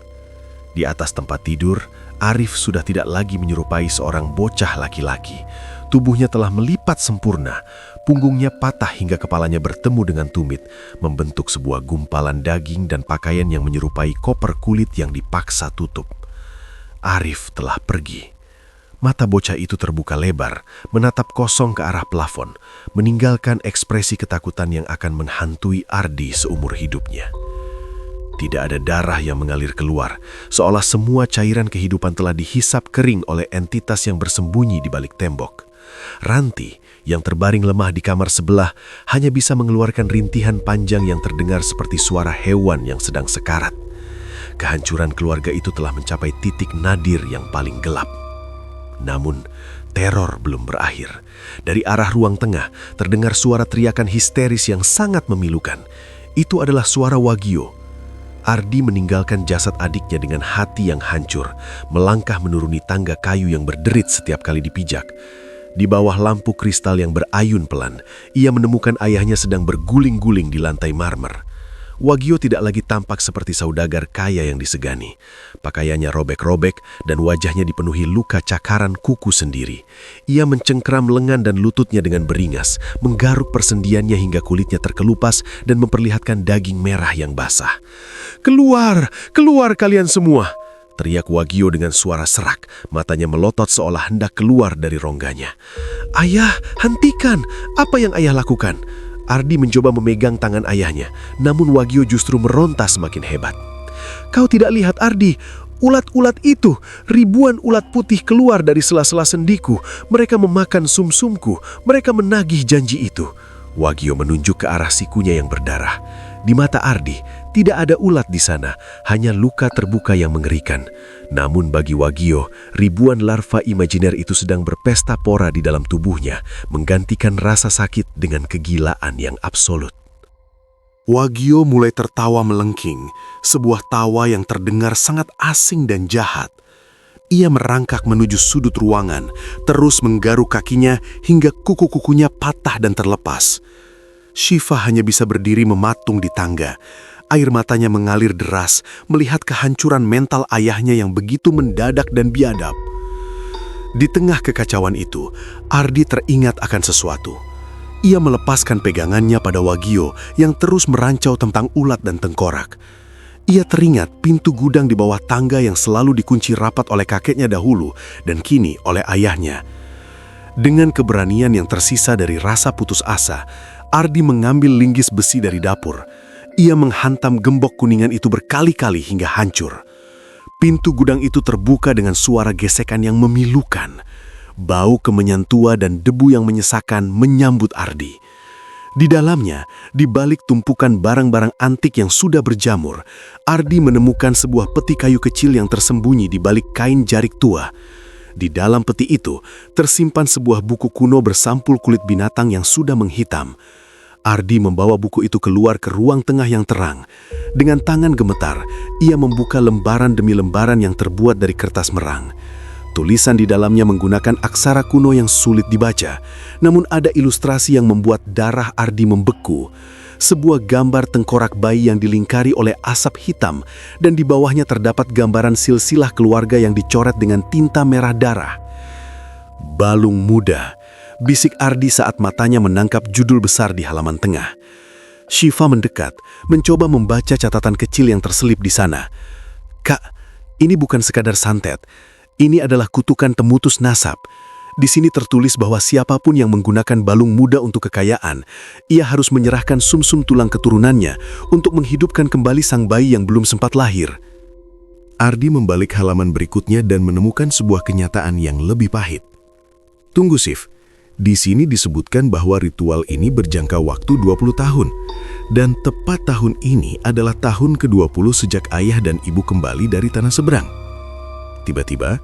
Di atas tempat tidur, Arif sudah tidak lagi menyerupai seorang bocah laki-laki. Tubuhnya telah melipat sempurna, punggungnya patah hingga kepalanya bertemu dengan tumit, membentuk sebuah gumpalan daging dan pakaian yang menyerupai koper kulit yang dipaksa tutup. Arif telah pergi. Mata bocah itu terbuka lebar, menatap kosong ke arah plafon, meninggalkan ekspresi ketakutan yang akan menghantui Ardi seumur hidupnya. Tidak ada darah yang mengalir keluar, seolah semua cairan kehidupan telah dihisap kering oleh entitas yang bersembunyi di balik tembok. Ranti, yang terbaring lemah di kamar sebelah, hanya bisa mengeluarkan rintihan panjang yang terdengar seperti suara hewan yang sedang sekarat. kehancuran keluarga itu telah mencapai titik nadir yang paling gelap. Namun, teror belum berakhir. Dari arah ruang tengah, terdengar suara teriakan histeris yang sangat memilukan. Itu adalah suara Wagio. Ardi meninggalkan jasad adiknya dengan hati yang hancur, melangkah menuruni tangga kayu yang berderit setiap kali dipijak. Di bawah lampu kristal yang berayun pelan, ia menemukan ayahnya sedang berguling-guling di lantai marmer. Wagio tidak lagi tampak seperti saudagar kaya yang disegani. Pakaiannya robek-robek dan wajahnya dipenuhi luka cakaran kuku sendiri. Ia mencengkram lengan dan lututnya dengan beringas, menggaruk persendiannya hingga kulitnya terkelupas dan memperlihatkan daging merah yang basah. "Keluar! Keluar kalian semua!" teriak Wagio dengan suara serak, matanya melotot seolah hendak keluar dari rongganya. "Ayah, hentikan! Apa yang ayah lakukan?" Ardi mencoba memegang tangan ayahnya, namun Wagio justru meronta semakin hebat. "Kau tidak lihat, Ardi? Ulat-ulat itu, ribuan ulat putih keluar dari sela-sela sendiku. Mereka memakan sumsumku, mereka menagih janji itu." Wagio menunjuk ke arah sikunya yang berdarah. Di mata Ardi, tidak ada ulat di sana, hanya luka terbuka yang mengerikan. Namun bagi Wagio, ribuan larva imajiner itu sedang berpesta pora di dalam tubuhnya, menggantikan rasa sakit dengan kegilaan yang absolut. Wagio mulai tertawa melengking, sebuah tawa yang terdengar sangat asing dan jahat. Ia merangkak menuju sudut ruangan, terus menggaruk kakinya hingga kuku-kukunya patah dan terlepas. Shiva hanya bisa berdiri mematung di tangga. Air matanya mengalir deras melihat kehancuran mental ayahnya yang begitu mendadak dan biadab. Di tengah kekacauan itu, Ardi teringat akan sesuatu. Ia melepaskan pegangannya pada Wagio yang terus merancau tentang ulat dan tengkorak. Ia teringat pintu gudang di bawah tangga yang selalu dikunci rapat oleh kakeknya dahulu dan kini oleh ayahnya. Dengan keberanian yang tersisa dari rasa putus asa, Ardi mengambil linggis besi dari dapur. Ia menghantam gembok kuningan itu berkali-kali hingga hancur. Pintu gudang itu terbuka dengan suara gesekan yang memilukan. Bau kemenyan tua dan debu yang menyesakan menyambut Ardi. Di dalamnya, di balik tumpukan barang-barang antik yang sudah berjamur, Ardi menemukan sebuah peti kayu kecil yang tersembunyi di balik kain jarik tua. Di dalam peti itu, tersimpan sebuah buku kuno bersampul kulit binatang yang sudah menghitam. Ardi membawa buku itu keluar ke ruang tengah yang terang. Dengan tangan gemetar, ia membuka lembaran demi lembaran yang terbuat dari kertas merang. Tulisan di dalamnya menggunakan aksara kuno yang sulit dibaca, namun ada ilustrasi yang membuat darah Ardi membeku. Sebuah gambar tengkorak bayi yang dilingkari oleh asap hitam dan di bawahnya terdapat gambaran silsilah keluarga yang dicoret dengan tinta merah darah. "Balung muda," bisik Ardi saat matanya menangkap judul besar di halaman tengah. Shiva mendekat, mencoba membaca catatan kecil yang terselip di sana. "Kak, ini bukan sekadar santet. Ini adalah kutukan temutus nasab. Di sini tertulis bahwa siapapun yang menggunakan balung muda untuk kekayaan, ia harus menyerahkan sumsum tulang keturunannya untuk menghidupkan kembali sang bayi yang belum sempat lahir." Ardi membalik halaman berikutnya dan menemukan sebuah kenyataan yang lebih pahit. "Tunggu, Sif. Di sini disebutkan bahwa ritual ini berjangka waktu 20 tahun. Dan tepat tahun ini adalah tahun ke-20 sejak ayah dan ibu kembali dari tanah seberang." Tiba-tiba,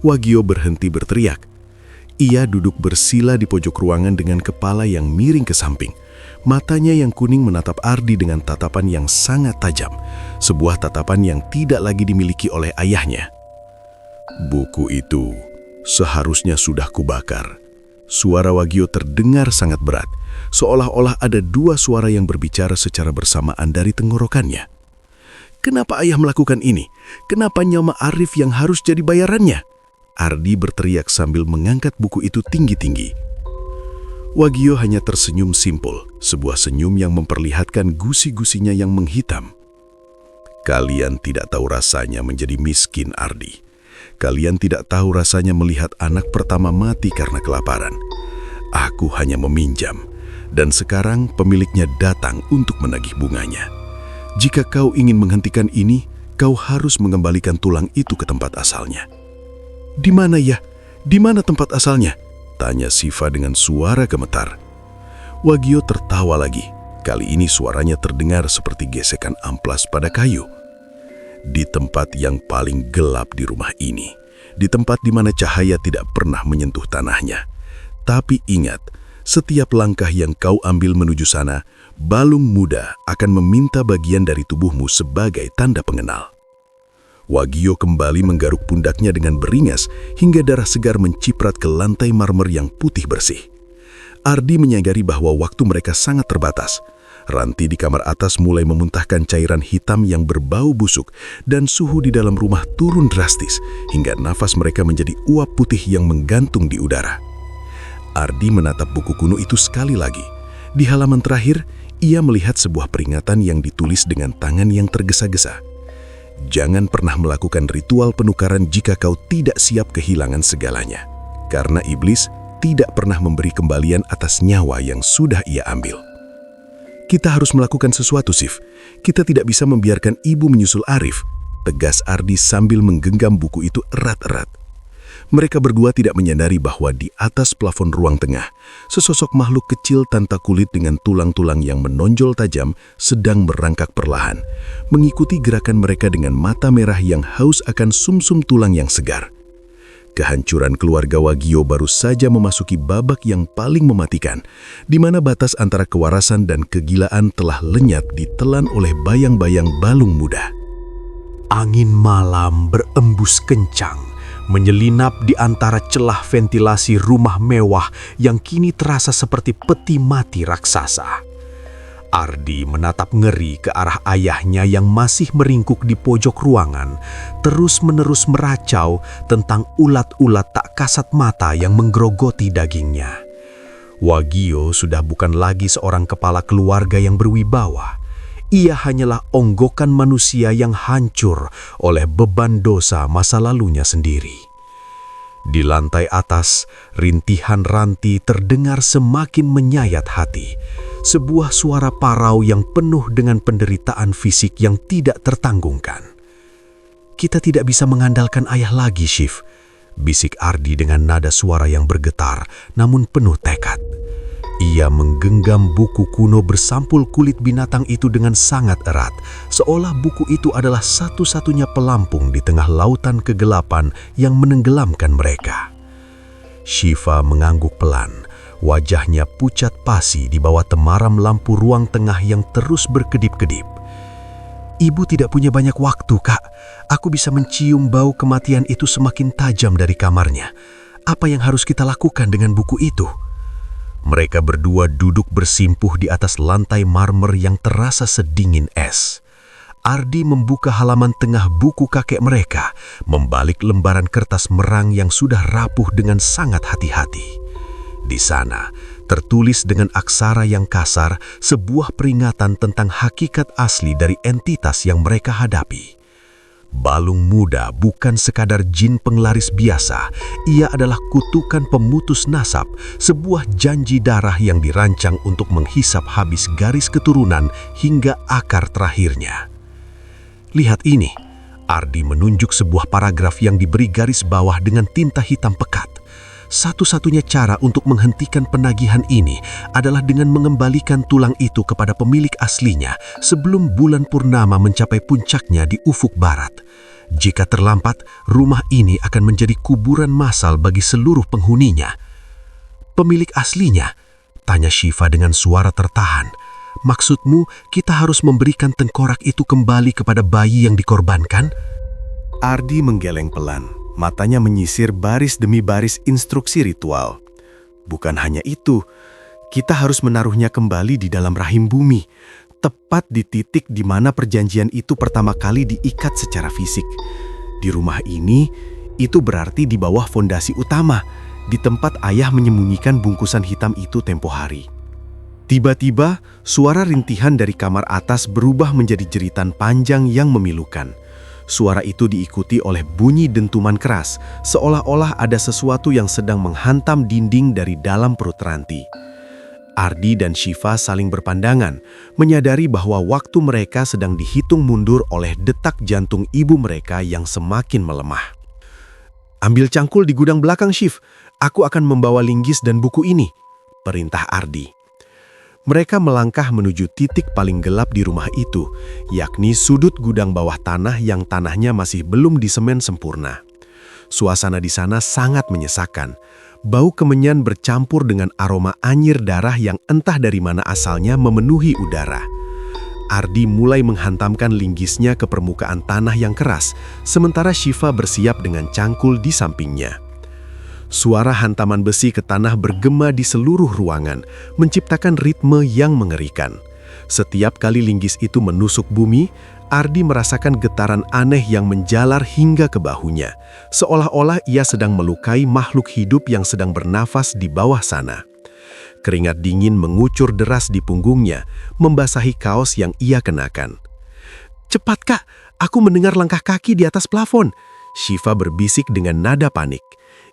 Wagio berhenti berteriak. Ia duduk bersila di pojok ruangan dengan kepala yang miring ke samping. Matanya yang kuning menatap Ardi dengan tatapan yang sangat tajam, sebuah tatapan yang tidak lagi dimiliki oleh ayahnya. "Buku itu seharusnya sudah kubakar." Suara Wagio terdengar sangat berat, seolah-olah ada dua suara yang berbicara secara bersamaan dari tenggorokannya. "Kenapa ayah melakukan ini? Kenapa nyawa Arif yang harus jadi bayarannya?" Ardi berteriak sambil mengangkat buku itu tinggi-tinggi. Wagio hanya tersenyum simpul, sebuah senyum yang memperlihatkan gusi-gusinya yang menghitam. "Kalian tidak tahu rasanya menjadi miskin, Ardi. Kalian tidak tahu rasanya melihat anak pertama mati karena kelaparan. Aku hanya meminjam, dan sekarang pemiliknya datang untuk menagih bunganya. Jika kau ingin menghentikan ini, kau harus mengembalikan tulang itu ke tempat asalnya." "Di mana ya? Di mana tempat asalnya?" tanya Shiva dengan suara gemetar. Wagio tertawa lagi. Kali ini suaranya terdengar seperti gesekan amplas pada kayu. Di tempat yang paling gelap di rumah ini, di tempat di mana cahaya tidak pernah menyentuh tanahnya. Tapi ingat, setiap langkah yang kau ambil menuju sana, balung muda akan meminta bagian dari tubuhmu sebagai tanda pengenal. Wagio kembali menggaruk pundaknya dengan beringas hingga darah segar menciprat ke lantai marmer yang putih bersih. Ardi menyadari bahwa waktu mereka sangat terbatas. Ranti di kamar atas mulai memuntahkan cairan hitam yang berbau busuk dan suhu di dalam rumah turun drastis hingga nafas mereka menjadi uap putih yang menggantung di udara. Ardi menatap buku kuno itu sekali lagi. Di halaman terakhir, ia melihat sebuah peringatan yang ditulis dengan tangan yang tergesa-gesa. Jangan pernah melakukan ritual penukaran jika kau tidak siap kehilangan segalanya. Karena iblis tidak pernah memberi kembalian atas nyawa yang sudah ia ambil. Kita harus melakukan sesuatu, Sif. Kita tidak bisa membiarkan ibu menyusul Arif, tegas Ardi sambil menggenggam buku itu erat-erat. Mereka berdua tidak menyadari bahwa di atas plafon ruang tengah, sesosok makhluk kecil tanpa kulit dengan tulang-tulang yang menonjol tajam sedang merangkak perlahan, mengikuti gerakan mereka dengan mata merah yang haus akan sumsum tulang yang segar. Kehancuran keluarga Wagio baru saja memasuki babak yang paling mematikan, di mana batas antara kewarasan dan kegilaan telah lenyap ditelan oleh bayang-bayang balung muda. Angin malam berembus kencang, menyelinap di antara celah ventilasi rumah mewah yang kini terasa seperti peti mati raksasa. Ardi menatap ngeri ke arah ayahnya yang masih meringkuk di pojok ruangan, terus-menerus meracau tentang ulat-ulat tak kasat mata yang menggerogoti dagingnya. Wagio sudah bukan lagi seorang kepala keluarga yang berwibawa. Ia hanyalah onggokan manusia yang hancur oleh beban dosa masa lalunya sendiri. Di lantai atas, rintihan Ranti terdengar semakin menyayat hati. Sebuah suara parau yang penuh dengan penderitaan fisik yang tidak tertanggungkan. Kita tidak bisa mengandalkan ayah lagi, Shif, bisik Ardi dengan nada suara yang bergetar namun penuh tekad. Ia menggenggam buku kuno bersampul kulit binatang itu dengan sangat erat, seolah buku itu adalah satu-satunya pelampung di tengah lautan kegelapan yang menenggelamkan mereka. Shiva mengangguk pelan, wajahnya pucat pasi di bawah temaram lampu ruang tengah yang terus berkedip-kedip. Ibu tidak punya banyak waktu, Kak. Aku bisa mencium bau kematian itu semakin tajam dari kamarnya. Apa yang harus kita lakukan dengan buku itu? Mereka berdua duduk bersimpuh di atas lantai marmer yang terasa sedingin es. Ardi membuka halaman tengah buku kakek mereka, membalik lembaran kertas merang yang sudah rapuh dengan sangat hati-hati. Di sana, tertulis dengan aksara yang kasar sebuah peringatan tentang hakikat asli dari entitas yang mereka hadapi. Balung muda bukan sekadar jin penglaris biasa, ia adalah kutukan pemutus nasab, sebuah janji darah yang dirancang untuk menghisap habis garis keturunan hingga akar terakhirnya. Lihat ini, Ardi menunjuk sebuah paragraf yang diberi garis bawah dengan tinta hitam pekat. Satu-satunya cara untuk menghentikan penagihan ini adalah dengan mengembalikan tulang itu kepada pemilik aslinya sebelum bulan purnama mencapai puncaknya di ufuk barat. Jika terlambat, rumah ini akan menjadi kuburan massal bagi seluruh penghuninya. Pemilik aslinya? Tanya Shiva dengan suara tertahan. Maksudmu kita harus memberikan tengkorak itu kembali kepada bayi yang dikorbankan? Ardi menggeleng pelan. Matanya menyisir baris demi baris instruksi ritual. Bukan hanya itu, kita harus menaruhnya kembali di dalam rahim bumi, tepat di titik di mana perjanjian itu pertama kali diikat secara fisik. Di rumah ini, itu berarti di bawah fondasi utama, di tempat ayah menyembunyikan bungkusan hitam itu tempo hari. Tiba-tiba, suara rintihan dari kamar atas berubah menjadi jeritan panjang yang memilukan. Suara itu diikuti oleh bunyi dentuman keras, seolah-olah ada sesuatu yang sedang menghantam dinding dari dalam perut Ranti. Ardi dan Shiva saling berpandangan, menyadari bahwa waktu mereka sedang dihitung mundur oleh detak jantung ibu mereka yang semakin melemah. "Ambil cangkul di gudang belakang, Shiv. Aku akan membawa linggis dan buku ini," perintah Ardi. Mereka melangkah menuju titik paling gelap di rumah itu, yakni sudut gudang bawah tanah yang tanahnya masih belum disemen sempurna. Suasana di sana sangat menyesakan. Bau kemenyan bercampur dengan aroma anyir darah yang entah dari mana asalnya memenuhi udara. Ardi mulai menghantamkan linggisnya ke permukaan tanah yang keras, sementara Shiva bersiap dengan cangkul di sampingnya. Suara hantaman besi ke tanah bergema di seluruh ruangan, menciptakan ritme yang mengerikan. Setiap kali linggis itu menusuk bumi, Ardi merasakan getaran aneh yang menjalar hingga ke bahunya, seolah-olah ia sedang melukai makhluk hidup yang sedang bernafas di bawah sana. Keringat dingin mengucur deras di punggungnya, membasahi kaos yang ia kenakan. "Cepat, Kak! Aku mendengar langkah kaki di atas plafon!" Shiva berbisik dengan nada panik.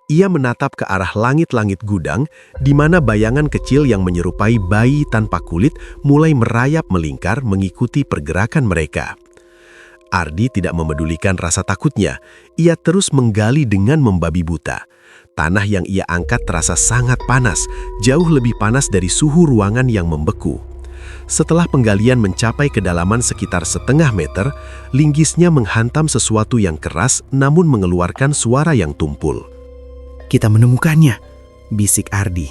Ia menatap ke arah langit-langit gudang, di mana bayangan kecil yang menyerupai bayi tanpa kulit mulai merayap melingkar mengikuti pergerakan mereka. Ardi tidak memedulikan rasa takutnya. Ia terus menggali dengan membabi buta. Tanah yang ia angkat terasa sangat panas, jauh lebih panas dari suhu ruangan yang membeku. Setelah penggalian mencapai kedalaman sekitar setengah meter, linggisnya menghantam sesuatu yang keras namun mengeluarkan suara yang tumpul. "Kita menemukannya," bisik Ardi.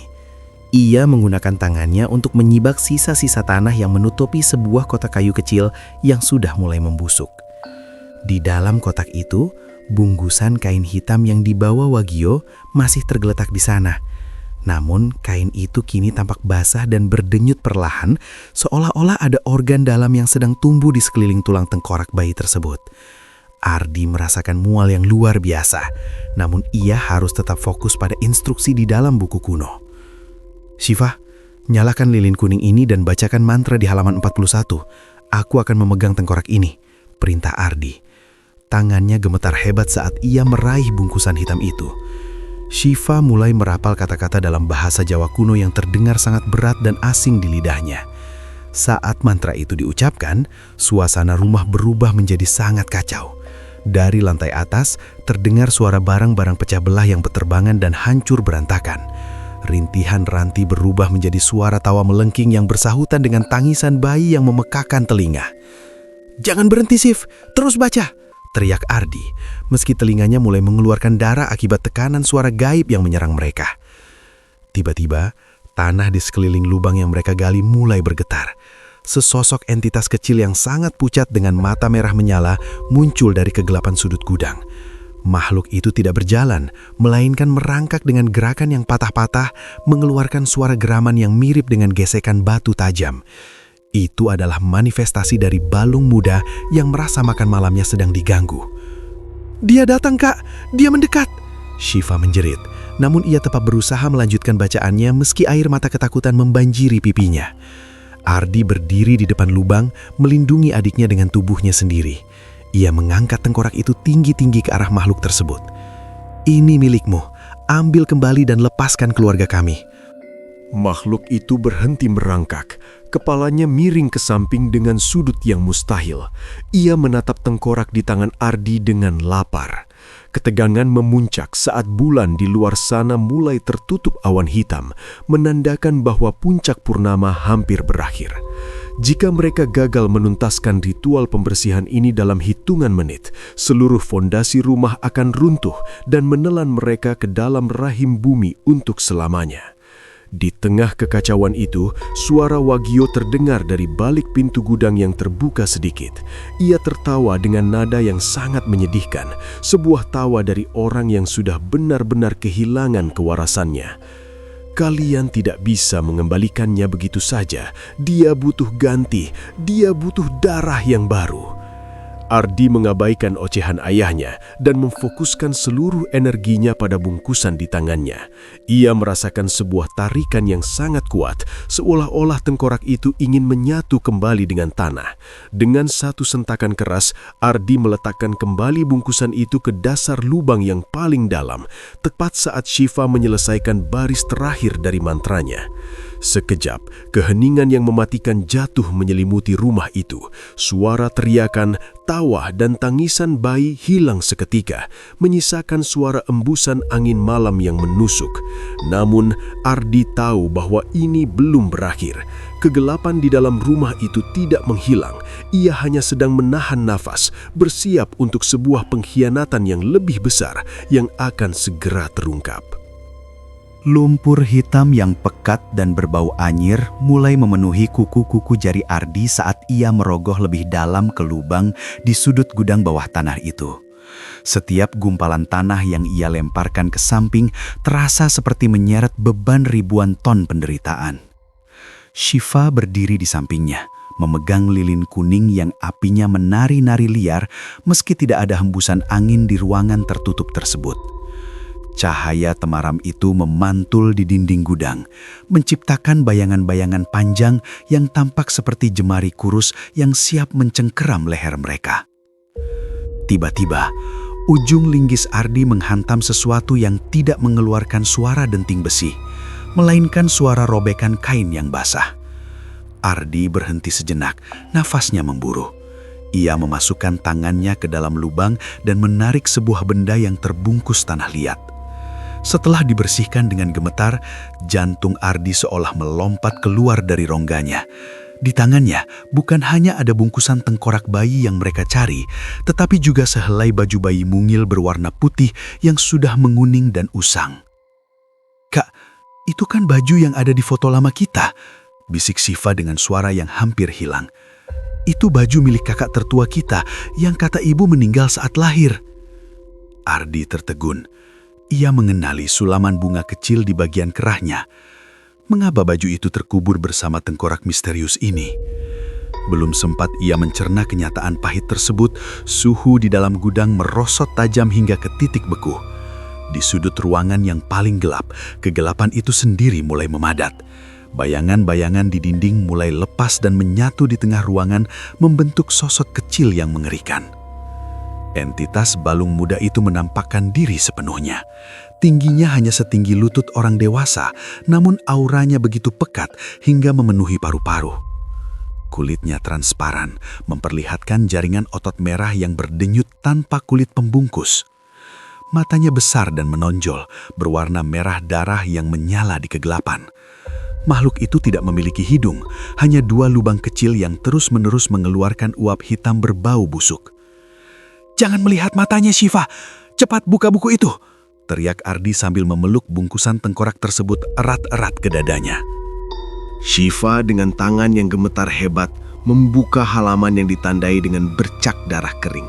Ia menggunakan tangannya untuk menyibak sisa-sisa tanah yang menutupi sebuah kotak kayu kecil yang sudah mulai membusuk. Di dalam kotak itu, bungkusan kain hitam yang dibawa Wagio masih tergeletak di sana. Namun, kain itu kini tampak basah dan berdenyut perlahan, seolah-olah ada organ dalam yang sedang tumbuh di sekeliling tulang tengkorak bayi tersebut. Ardi merasakan mual yang luar biasa, namun ia harus tetap fokus pada instruksi di dalam buku kuno. "Shiva, nyalakan lilin kuning ini dan bacakan mantra di halaman 41. Aku akan memegang tengkorak ini," perintah Ardi. Tangannya gemetar hebat saat ia meraih bungkusan hitam itu. Shiva mulai merapal kata-kata dalam bahasa Jawa kuno yang terdengar sangat berat dan asing di lidahnya. Saat mantra itu diucapkan, suasana rumah berubah menjadi sangat kacau. Dari lantai atas, terdengar suara barang-barang pecah belah yang berterbangan dan hancur berantakan. Rintihan ranti berubah menjadi suara tawa melengking yang bersahutan dengan tangisan bayi yang memekakan telinga. "Jangan berhenti, Shiv! Terus baca!" teriak Ardi, meski telinganya mulai mengeluarkan darah akibat tekanan suara gaib yang menyerang mereka. Tiba-tiba, tanah di sekeliling lubang yang mereka gali mulai bergetar. Sesosok entitas kecil yang sangat pucat dengan mata merah menyala muncul dari kegelapan sudut gudang. Makhluk itu tidak berjalan, melainkan merangkak dengan gerakan yang patah-patah, mengeluarkan suara geraman yang mirip dengan gesekan batu tajam. Itu adalah manifestasi dari balung muda yang merasa makan malamnya sedang diganggu. "Dia datang, Kak! Dia mendekat!" Shiva menjerit, namun ia tetap berusaha melanjutkan bacaannya meski air mata ketakutan membanjiri pipinya. Ardi berdiri di depan lubang, melindungi adiknya dengan tubuhnya sendiri. Ia mengangkat tengkorak itu tinggi-tinggi ke arah makhluk tersebut. "Ini milikmu, ambil kembali dan lepaskan keluarga kami." Makhluk itu berhenti merangkak. Kepalanya miring ke samping dengan sudut yang mustahil. Ia menatap tengkorak di tangan Ardi dengan lapar. Ketegangan memuncak saat bulan di luar sana mulai tertutup awan hitam, menandakan bahwa puncak purnama hampir berakhir. Jika mereka gagal menuntaskan ritual pembersihan ini dalam hitungan menit, seluruh fondasi rumah akan runtuh dan menelan mereka ke dalam rahim bumi untuk selamanya. Di tengah kekacauan itu, suara Wagio terdengar dari balik pintu gudang yang terbuka sedikit. Ia tertawa dengan nada yang sangat menyedihkan, sebuah tawa dari orang yang sudah benar-benar kehilangan kewarasannya. "Kalian tidak bisa mengembalikannya begitu saja. Dia butuh ganti, dia butuh darah yang baru." Ardi mengabaikan ocehan ayahnya dan memfokuskan seluruh energinya pada bungkusan di tangannya. Ia merasakan sebuah tarikan yang sangat kuat, seolah-olah tengkorak itu ingin menyatu kembali dengan tanah. Dengan satu sentakan keras, Ardi meletakkan kembali bungkusan itu ke dasar lubang yang paling dalam, tepat saat Shiva menyelesaikan baris terakhir dari mantranya. Sekejap, keheningan yang mematikan jatuh menyelimuti rumah itu. Suara teriakan, tawa, dan tangisan bayi hilang seketika, menyisakan suara embusan angin malam yang menusuk. Namun, Ardi tahu bahwa ini belum berakhir, Kegelapan di dalam rumah itu tidak menghilang. Ia hanya sedang menahan nafas, bersiap untuk sebuah pengkhianatan yang lebih besar yang akan segera terungkap. Lumpur hitam yang pekat dan berbau anyir mulai memenuhi kuku-kuku jari Ardi saat ia merogoh lebih dalam ke lubang di sudut gudang bawah tanah itu. Setiap gumpalan tanah yang ia lemparkan ke samping terasa seperti menyeret beban ribuan ton penderitaan. Shiva berdiri di sampingnya, memegang lilin kuning yang apinya menari-nari liar meski tidak ada hembusan angin di ruangan tertutup tersebut. Cahaya temaram itu memantul di dinding gudang, menciptakan bayangan-bayangan panjang yang tampak seperti jemari kurus yang siap mencengkeram leher mereka. Tiba-tiba, ujung linggis Ardi menghantam sesuatu yang tidak mengeluarkan suara denting besi, melainkan suara robekan kain yang basah. Ardi berhenti sejenak, nafasnya memburu. Ia memasukkan tangannya ke dalam lubang dan menarik sebuah benda yang terbungkus tanah liat. Setelah dibersihkan dengan gemetar, jantung Ardi seolah melompat keluar dari rongganya. Di tangannya bukan hanya ada bungkusan tengkorak bayi yang mereka cari, tetapi juga sehelai baju bayi mungil berwarna putih yang sudah menguning dan usang. "Kak, itu kan baju yang ada di foto lama kita," bisik Shiva dengan suara yang hampir hilang. "Itu baju milik kakak tertua kita yang kata ibu meninggal saat lahir." Ardi tertegun. Ia mengenali sulaman bunga kecil di bagian kerahnya. Mengapa baju itu terkubur bersama tengkorak misterius ini? Belum sempat ia mencerna kenyataan pahit tersebut, suhu di dalam gudang merosot tajam hingga ke titik beku. Di sudut ruangan yang paling gelap, kegelapan itu sendiri mulai memadat. Bayangan-bayangan di dinding mulai lepas dan menyatu di tengah ruangan, membentuk sosok kecil yang mengerikan. Entitas balung muda itu menampakkan diri sepenuhnya. Tingginya hanya setinggi lutut orang dewasa, namun auranya begitu pekat hingga memenuhi paru-paru. Kulitnya transparan, memperlihatkan jaringan otot merah yang berdenyut tanpa kulit pembungkus. Matanya besar dan menonjol, berwarna merah darah yang menyala di kegelapan. Makhluk itu tidak memiliki hidung, hanya 2 lubang kecil yang terus-menerus mengeluarkan uap hitam berbau busuk. "Jangan melihat matanya, Shiva! Cepat buka buku itu!" teriak Ardi sambil memeluk bungkusan tengkorak tersebut erat-erat ke dadanya. Shiva dengan tangan yang gemetar hebat membuka halaman yang ditandai dengan bercak darah kering.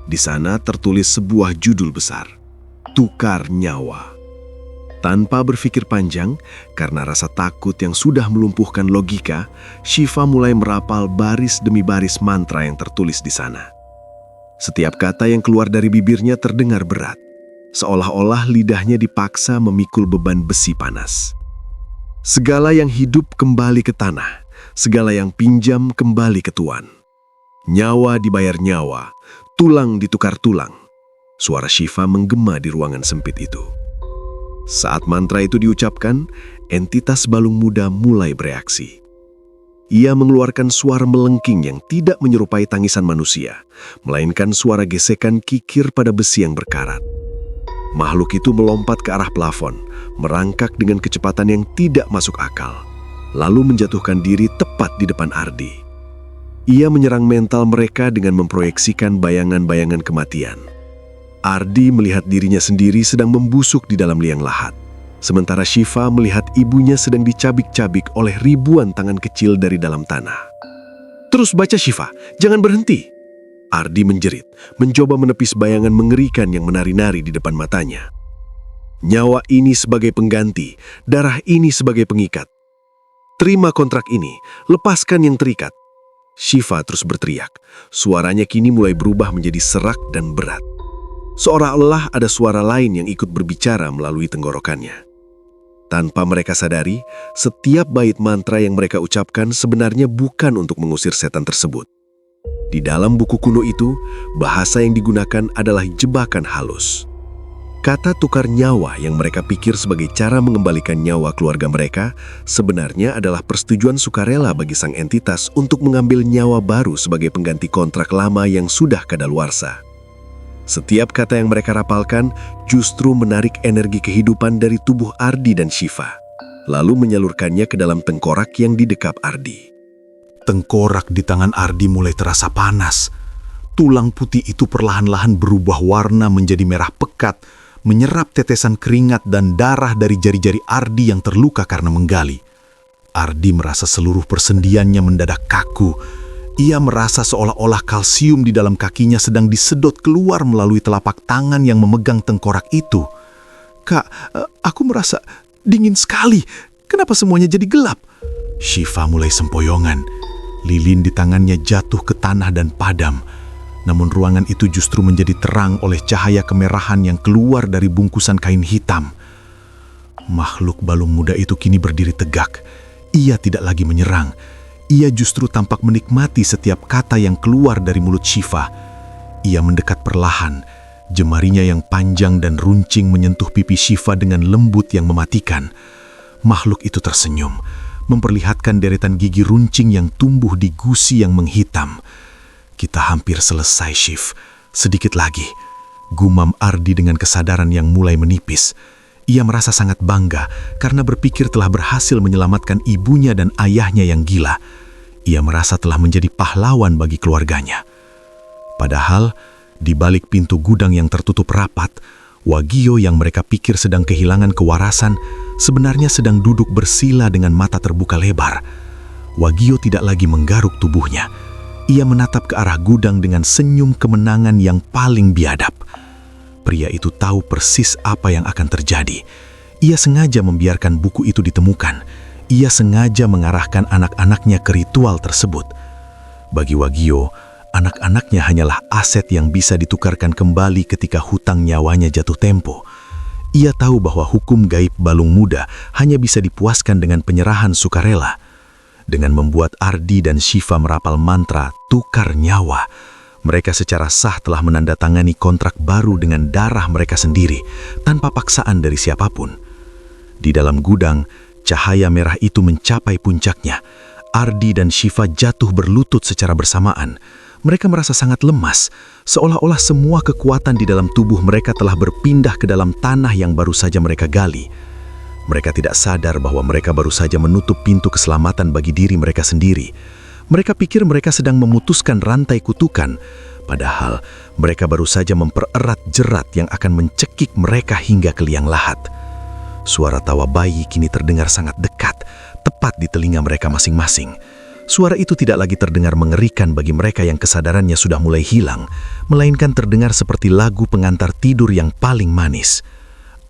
Di sana tertulis sebuah judul besar, "Tukar Nyawa." Tanpa berpikir panjang, karena rasa takut yang sudah melumpuhkan logika, Shiva mulai merapal baris demi baris mantra yang tertulis di sana. Setiap kata yang keluar dari bibirnya terdengar berat, seolah-olah lidahnya dipaksa memikul beban besi panas. Segala yang hidup kembali ke tanah, segala yang pinjam kembali ke tuan. Nyawa dibayar nyawa, tulang ditukar tulang. Suara Shiva menggema di ruangan sempit itu. Saat mantra itu diucapkan, entitas balung muda mulai bereaksi. Ia mengeluarkan suara melengking yang tidak menyerupai tangisan manusia, melainkan suara gesekan kikir pada besi yang berkarat. Makhluk itu melompat ke arah plafon, merangkak dengan kecepatan yang tidak masuk akal, lalu menjatuhkan diri tepat di depan Ardi. Ia menyerang mental mereka dengan memproyeksikan bayangan-bayangan kematian. Ardi melihat dirinya sendiri sedang membusuk di dalam liang lahat. Sementara Shiva melihat ibunya sedang dicabik-cabik oleh ribuan tangan kecil dari dalam tanah. "Terus baca, Shiva, jangan berhenti!" Ardi menjerit, mencoba menepis bayangan mengerikan yang menari-nari di depan matanya. "Nyawa ini sebagai pengganti, darah ini sebagai pengikat. Terima kontrak ini, lepaskan yang terikat." Shiva terus berteriak. Suaranya kini mulai berubah menjadi serak dan berat. Seolah-olah ada suara lain yang ikut berbicara melalui tenggorokannya. Tanpa mereka sadari, setiap bait mantra yang mereka ucapkan sebenarnya bukan untuk mengusir setan tersebut. Di dalam buku kuno itu, bahasa yang digunakan adalah jebakan halus. Kata tukar nyawa yang mereka pikir sebagai cara mengembalikan nyawa keluarga mereka sebenarnya adalah persetujuan sukarela bagi sang entitas untuk mengambil nyawa baru sebagai pengganti kontrak lama yang sudah kadaluarsa. Setiap kata yang mereka rapalkan justru menarik energi kehidupan dari tubuh Ardi dan Shiva. lalu menyalurkannya ke dalam tengkorak yang didekap Ardi. Tengkorak di tangan Ardi mulai terasa panas. Tulang putih itu perlahan-lahan berubah warna menjadi merah pekat, menyerap tetesan keringat dan darah dari jari-jari Ardi yang terluka karena menggali. Ardi merasa seluruh persendiannya mendadak kaku. Ia merasa seolah-olah kalsium di dalam kakinya sedang disedot keluar melalui telapak tangan yang memegang tengkorak itu. "Kak, aku merasa dingin sekali. Kenapa semuanya jadi gelap?" Syifa mulai sempoyongan. Lilin di tangannya jatuh ke tanah dan padam. Namun ruangan itu justru menjadi terang oleh cahaya kemerahan yang keluar dari bungkusan kain hitam. Makhluk balung muda itu kini berdiri tegak. Ia tidak lagi menyerang. Ia justru tampak menikmati setiap kata yang keluar dari mulut Syifa. Ia mendekat perlahan. Jemarinya yang panjang dan runcing menyentuh pipi Syifa dengan lembut yang mematikan. Makhluk itu tersenyum, memperlihatkan deretan gigi runcing yang tumbuh di gusi yang menghitam. "Kita hampir selesai, Syif. Sedikit lagi," gumam Ardi dengan kesadaran yang mulai menipis. Ia merasa sangat bangga karena berpikir telah berhasil menyelamatkan ibunya dan ayahnya yang gila. Ia merasa telah menjadi pahlawan bagi keluarganya. Padahal, di balik pintu gudang yang tertutup rapat, Wagio yang mereka pikir sedang kehilangan kewarasan sebenarnya sedang duduk bersila dengan mata terbuka lebar. Wagio tidak lagi menggaruk tubuhnya. Ia menatap ke arah gudang dengan senyum kemenangan yang paling biadab. Pria itu tahu persis apa yang akan terjadi. Ia sengaja membiarkan buku itu ditemukan. Ia sengaja mengarahkan anak-anaknya ke ritual tersebut. Bagi Wagio, anak-anaknya hanyalah aset yang bisa ditukarkan kembali ketika hutang nyawanya jatuh tempo. Ia tahu bahwa hukum gaib balung muda hanya bisa dipuaskan dengan penyerahan sukarela. Dengan membuat Ardi dan Syifa merapal mantra tukar nyawa, mereka secara sah telah menandatangani kontrak baru dengan darah mereka sendiri, tanpa paksaan dari siapapun. Di dalam gudang, cahaya merah itu mencapai puncaknya. Ardi dan Syifa jatuh berlutut secara bersamaan. Mereka merasa sangat lemas, seolah-olah semua kekuatan di dalam tubuh mereka telah berpindah ke dalam tanah yang baru saja mereka gali. Mereka tidak sadar bahwa mereka baru saja menutup pintu keselamatan bagi diri mereka sendiri. Mereka pikir mereka sedang memutuskan rantai kutukan, padahal mereka baru saja mempererat jerat yang akan mencekik mereka hingga ke liang lahat. Suara tawa bayi kini terdengar sangat dekat, tepat di telinga mereka masing-masing. Suara itu tidak lagi terdengar mengerikan bagi mereka yang kesadarannya sudah mulai hilang, melainkan terdengar seperti lagu pengantar tidur yang paling manis.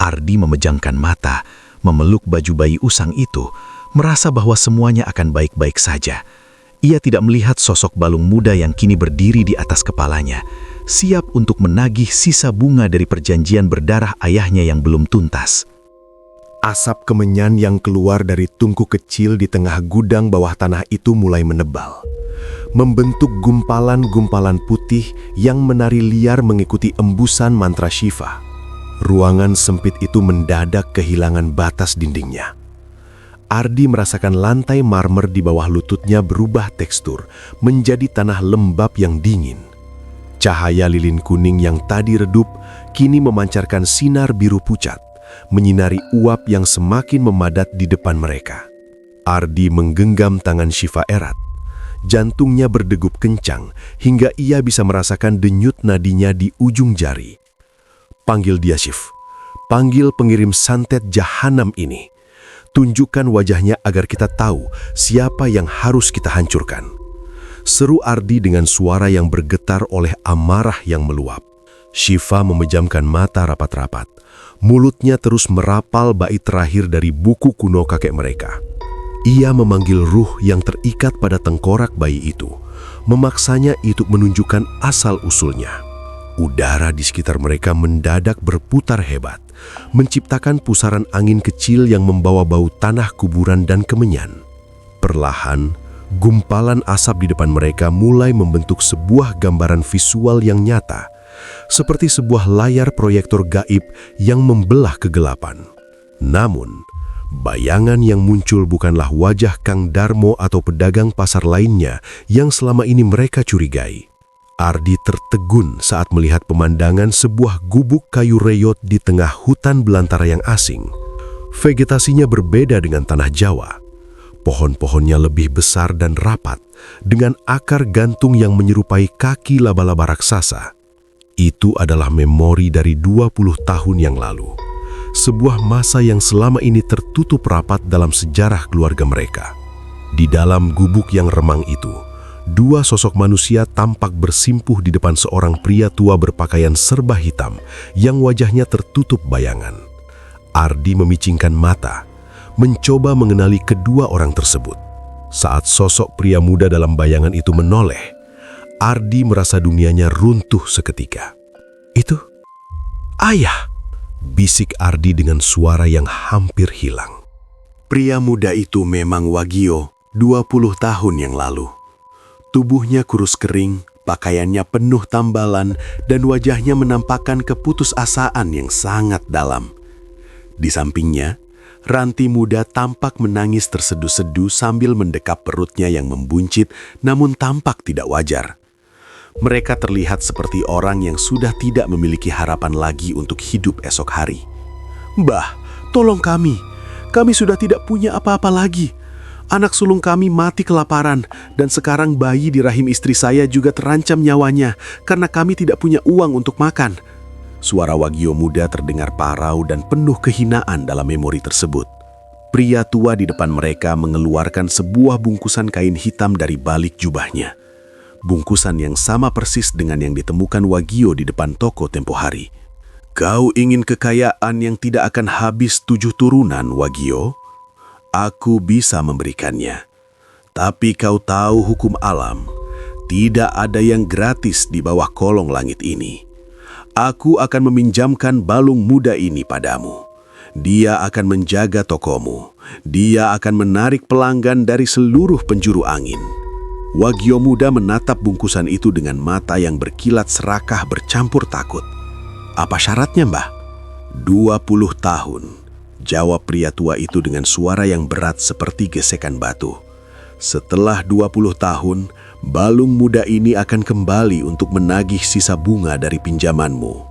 Ardi memejamkan mata, memeluk baju bayi usang itu, merasa bahwa semuanya akan baik-baik saja. Ia tidak melihat sosok balung muda yang kini berdiri di atas kepalanya, siap untuk menagih sisa bunga dari perjanjian berdarah ayahnya yang belum tuntas. Asap kemenyan yang keluar dari tungku kecil di tengah gudang bawah tanah itu mulai menebal, membentuk gumpalan-gumpalan putih yang menari liar mengikuti embusan mantra Syifa. Ruangan sempit itu mendadak kehilangan batas dindingnya. Ardi merasakan lantai marmer di bawah lututnya berubah tekstur menjadi tanah lembab yang dingin. Cahaya lilin kuning yang tadi redup kini memancarkan sinar biru pucat, menyinari uap yang semakin memadat di depan mereka. Ardi menggenggam tangan Syifa erat. Jantungnya berdegup kencang hingga ia bisa merasakan denyut nadinya di ujung jari. Panggil dia, Syif. Panggil pengirim santet jahanam ini. Tunjukkan wajahnya agar kita tahu siapa yang harus kita hancurkan. Seru Ardi dengan suara yang bergetar oleh amarah yang meluap. Syifa memejamkan mata rapat-rapat. Mulutnya terus merapal bait terakhir dari buku kuno kakek mereka. Ia memanggil ruh yang terikat pada tengkorak bayi itu, memaksanya itu menunjukkan asal-usulnya. Udara di sekitar mereka mendadak berputar hebat, menciptakan pusaran angin kecil yang membawa bau tanah kuburan dan kemenyan. Perlahan, gumpalan asap di depan mereka mulai membentuk sebuah gambaran visual yang nyata, seperti sebuah layar proyektor gaib yang membelah kegelapan. Namun, bayangan yang muncul bukanlah wajah Kang Darmo atau pedagang pasar lainnya yang selama ini mereka curigai. Ardi tertegun saat melihat pemandangan sebuah gubuk kayu reyot di tengah hutan belantara yang asing. Vegetasinya berbeda dengan tanah Jawa. Pohon-pohonnya lebih besar dan rapat, dengan akar gantung yang menyerupai kaki laba-laba raksasa. Itu adalah memori dari 20 tahun yang lalu. Sebuah masa yang selama ini tertutup rapat dalam sejarah keluarga mereka. Di dalam gubuk yang remang itu, dua sosok manusia tampak bersimpuh di depan seorang pria tua berpakaian serba hitam yang wajahnya tertutup bayangan. Ardi memicingkan mata, mencoba mengenali kedua orang tersebut. Saat sosok pria muda dalam bayangan itu menoleh, Ardi merasa dunianya runtuh seketika. "Itu ayah!" bisik Ardi dengan suara yang hampir hilang. Pria muda itu memang Wagio 20 tahun yang lalu. Tubuhnya kurus kering, pakaiannya penuh tambalan, dan wajahnya menampakkan keputusasaan yang sangat dalam. Di sampingnya, Ranti muda tampak menangis terseduh-seduh sambil mendekap perutnya yang membuncit namun tampak tidak wajar. Mereka terlihat seperti orang yang sudah tidak memiliki harapan lagi untuk hidup esok hari. "Mbah, tolong kami. Kami sudah tidak punya apa-apa lagi. Anak sulung kami mati kelaparan dan sekarang bayi di rahim istri saya juga terancam nyawanya karena kami tidak punya uang untuk makan." Suara Wagio muda terdengar parau dan penuh kehinaan dalam memori tersebut. Pria tua di depan mereka mengeluarkan sebuah bungkusan kain hitam dari balik jubahnya. Bungkusan yang sama persis dengan yang ditemukan Wagio di depan toko tempo hari. "Kau ingin kekayaan yang tidak akan habis 7 turunan, Wagio? Aku bisa memberikannya. Tapi kau tahu hukum alam, tidak ada yang gratis di bawah kolong langit ini. Aku akan meminjamkan balung muda ini padamu. Dia akan menjaga tokomu. Dia akan menarik pelanggan dari seluruh penjuru angin." Wagio muda menatap bungkusan itu dengan mata yang berkilat serakah bercampur takut. "Apa syaratnya, Mbah?" 20 tahun, jawab pria tua itu dengan suara yang berat seperti gesekan batu. "Setelah 20 tahun, balung muda ini akan kembali untuk menagih sisa bunga dari pinjamanmu.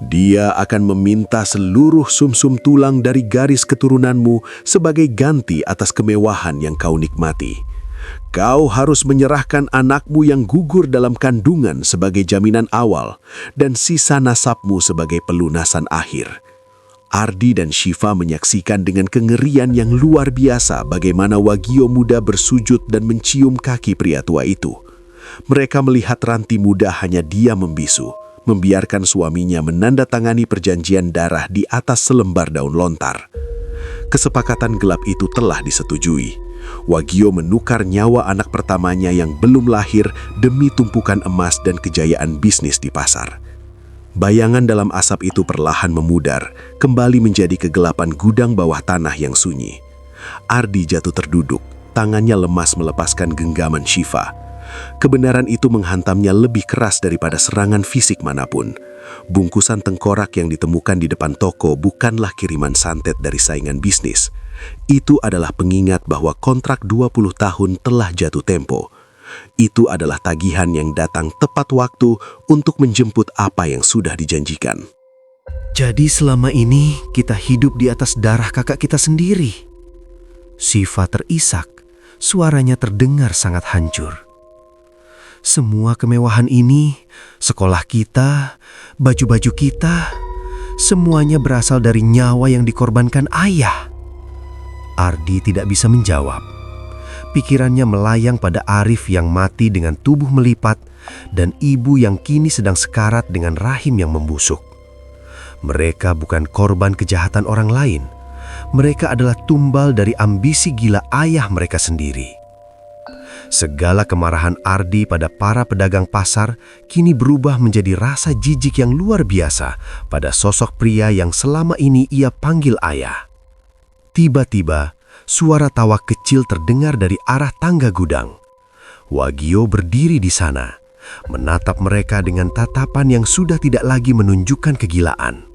Dia akan meminta seluruh sumsum tulang dari garis keturunanmu sebagai ganti atas kemewahan yang kau nikmati. Kau harus menyerahkan anakmu yang gugur dalam kandungan sebagai jaminan awal dan sisa nasabmu sebagai pelunasan akhir." Ardi dan Shiva menyaksikan dengan kengerian yang luar biasa bagaimana Wagio muda bersujud dan mencium kaki pria tua itu. Mereka melihat Ranti muda hanya diam membisu, membiarkan suaminya menandatangani perjanjian darah di atas selembar daun lontar. Kesepakatan gelap itu telah disetujui. Wagio menukar nyawa anak pertamanya yang belum lahir demi tumpukan emas dan kejayaan bisnis di pasar. Bayangan dalam asap itu perlahan memudar, kembali menjadi kegelapan gudang bawah tanah yang sunyi. Ardi jatuh terduduk, tangannya lemas melepaskan genggaman Shiva. Kebenaran itu menghantamnya lebih keras daripada serangan fisik manapun. Bungkusan tengkorak yang ditemukan di depan toko bukanlah kiriman santet dari saingan bisnis. Itu adalah pengingat bahwa kontrak 20 tahun telah jatuh tempo. Itu adalah tagihan yang datang tepat waktu untuk menjemput apa yang sudah dijanjikan. Jadi selama ini kita hidup di atas darah kakak kita sendiri. Shiva terisak, suaranya terdengar sangat hancur. Semua kemewahan ini, sekolah kita, baju-baju kita, semuanya berasal dari nyawa yang dikorbankan ayah. Ardi tidak bisa menjawab. Pikirannya melayang pada Arif yang mati dengan tubuh melipat dan ibu yang kini sedang sekarat dengan rahim yang membusuk. Mereka bukan korban kejahatan orang lain. Mereka adalah tumbal dari ambisi gila ayah mereka sendiri. Segala kemarahan Ardi pada para pedagang pasar kini berubah menjadi rasa jijik yang luar biasa pada sosok pria yang selama ini ia panggil ayah. Tiba-tiba, suara tawa kecil terdengar dari arah tangga gudang. Wagio berdiri di sana, menatap mereka dengan tatapan yang sudah tidak lagi menunjukkan kegilaan.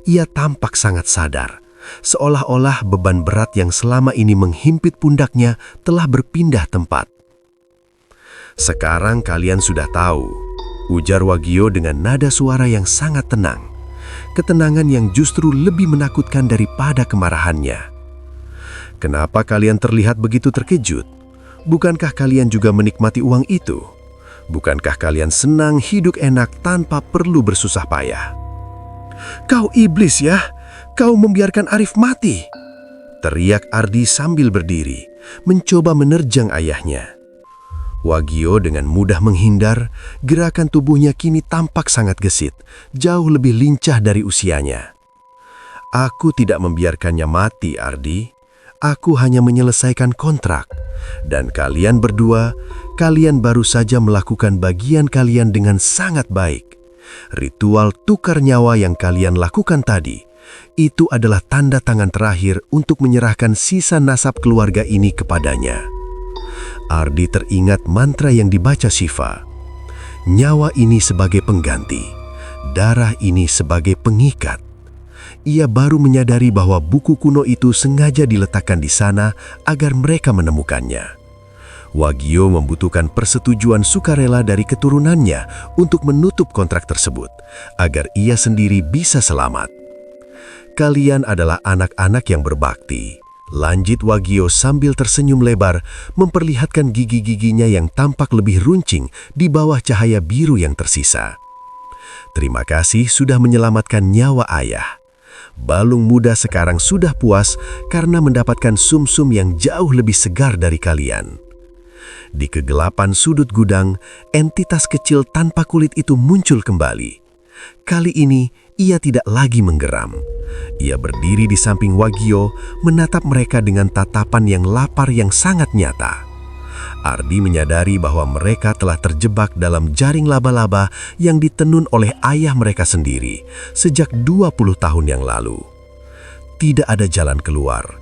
Ia tampak sangat sadar, seolah-olah beban berat yang selama ini menghimpit pundaknya telah berpindah tempat. "Sekarang kalian sudah tahu," ujar Wagio dengan nada suara yang sangat tenang. ketenangan yang justru lebih menakutkan daripada kemarahannya. Kenapa kalian terlihat begitu terkejut? Bukankah kalian juga menikmati uang itu? Bukankah kalian senang hidup enak tanpa perlu bersusah payah? Kau iblis ya, kau membiarkan Arif mati, teriak Ardi sambil berdiri, mencoba menerjang ayahnya. Wagio dengan mudah menghindar, gerakan tubuhnya kini tampak sangat gesit, jauh lebih lincah dari usianya. Aku tidak membiarkannya mati, Ardi. Aku hanya menyelesaikan kontrak. Dan kalian berdua, kalian baru saja melakukan bagian kalian dengan sangat baik. Ritual tukar nyawa yang kalian lakukan tadi, itu adalah tanda tangan terakhir untuk menyerahkan sisa nasab keluarga ini kepadanya. Ardi teringat mantra yang dibaca Shiva. Nyawa ini sebagai pengganti, darah ini sebagai pengikat. Ia baru menyadari bahwa buku kuno itu sengaja diletakkan di sana agar mereka menemukannya. Wagio membutuhkan persetujuan sukarela dari keturunannya untuk menutup kontrak tersebut, agar ia sendiri bisa selamat. Kalian adalah anak-anak yang berbakti. Lanjut Wagio sambil tersenyum lebar, memperlihatkan gigi-giginya yang tampak lebih runcing di bawah cahaya biru yang tersisa. Terima kasih sudah menyelamatkan nyawa ayah. Balung muda sekarang sudah puas karena mendapatkan sumsum yang jauh lebih segar dari kalian. Di kegelapan sudut gudang, entitas kecil tanpa kulit itu muncul kembali. Kali ini, ia tidak lagi menggeram. Ia berdiri di samping Wagio, menatap mereka dengan tatapan yang lapar yang sangat nyata. Ardi menyadari bahwa mereka telah terjebak dalam jaring laba-laba yang ditenun oleh ayah mereka sendiri sejak 20 tahun yang lalu. Tidak ada jalan keluar.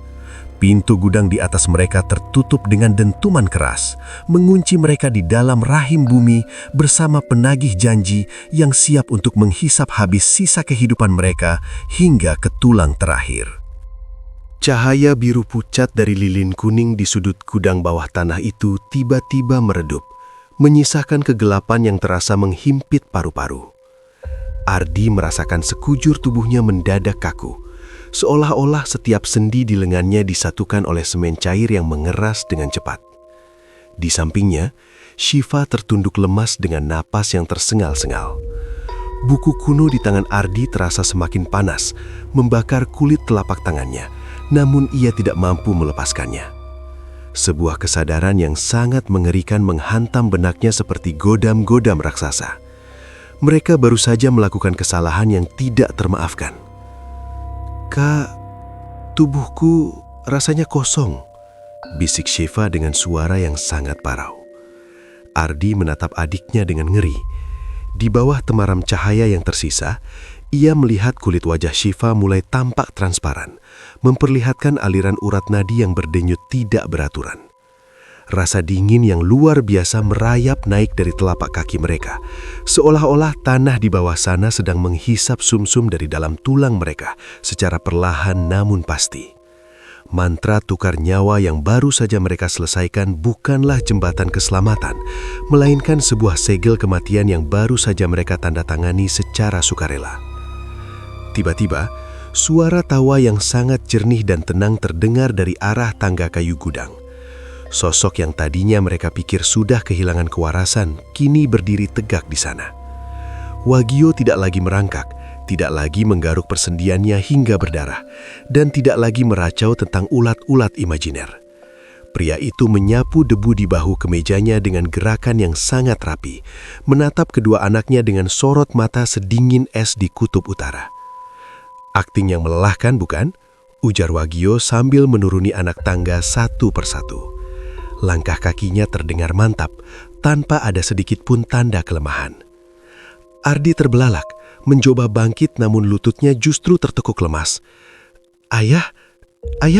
Pintu gudang di atas mereka tertutup dengan dentuman keras, mengunci mereka di dalam rahim bumi bersama penagih janji yang siap untuk menghisap habis sisa kehidupan mereka hingga ke tulang terakhir. Cahaya biru pucat dari lilin kuning di sudut gudang bawah tanah itu tiba-tiba meredup, menyisakan kegelapan yang terasa menghimpit paru-paru. Ardi merasakan sekujur tubuhnya mendadak kaku, seolah-olah setiap sendi di lengannya disatukan oleh semen cair yang mengeras dengan cepat. Di sampingnya, Shiva tertunduk lemas dengan napas yang tersengal-sengal. Buku kuno di tangan Ardi terasa semakin panas, membakar kulit telapak tangannya, namun ia tidak mampu melepaskannya. Sebuah kesadaran yang sangat mengerikan menghantam benaknya seperti godam-godam raksasa. Mereka baru saja melakukan kesalahan yang tidak termaafkan. Kak, tubuhku rasanya kosong, bisik Shiva dengan suara yang sangat parau. Ardi menatap adiknya dengan ngeri. Di bawah temaram cahaya yang tersisa, ia melihat kulit wajah Shiva mulai tampak transparan, memperlihatkan aliran urat nadi yang berdenyut tidak beraturan. Rasa dingin yang luar biasa merayap naik dari telapak kaki mereka, seolah-olah tanah di bawah sana sedang menghisap sumsum dari dalam tulang mereka secara perlahan namun pasti. Mantra tukar nyawa yang baru saja mereka selesaikan bukanlah jembatan keselamatan, melainkan sebuah segel kematian yang baru saja mereka tanda tangani secara sukarela. Tiba-tiba, suara tawa yang sangat jernih dan tenang terdengar dari arah tangga kayu gudang. Sosok yang tadinya mereka pikir sudah kehilangan kewarasan, kini berdiri tegak di sana. Wagio tidak lagi merangkak, tidak lagi menggaruk persendiannya hingga berdarah, dan tidak lagi meracau tentang ulat-ulat imajiner. Pria itu menyapu debu di bahu kemejanya dengan gerakan yang sangat rapi, menatap kedua anaknya dengan sorot mata sedingin es di kutub utara. Akting yang melelahkan, bukan? Ujar Wagio sambil menuruni anak tangga satu persatu. Langkah kakinya terdengar mantap, tanpa ada sedikit pun tanda kelemahan. Ardi terbelalak, mencoba bangkit namun lututnya justru tertekuk lemas. Ayah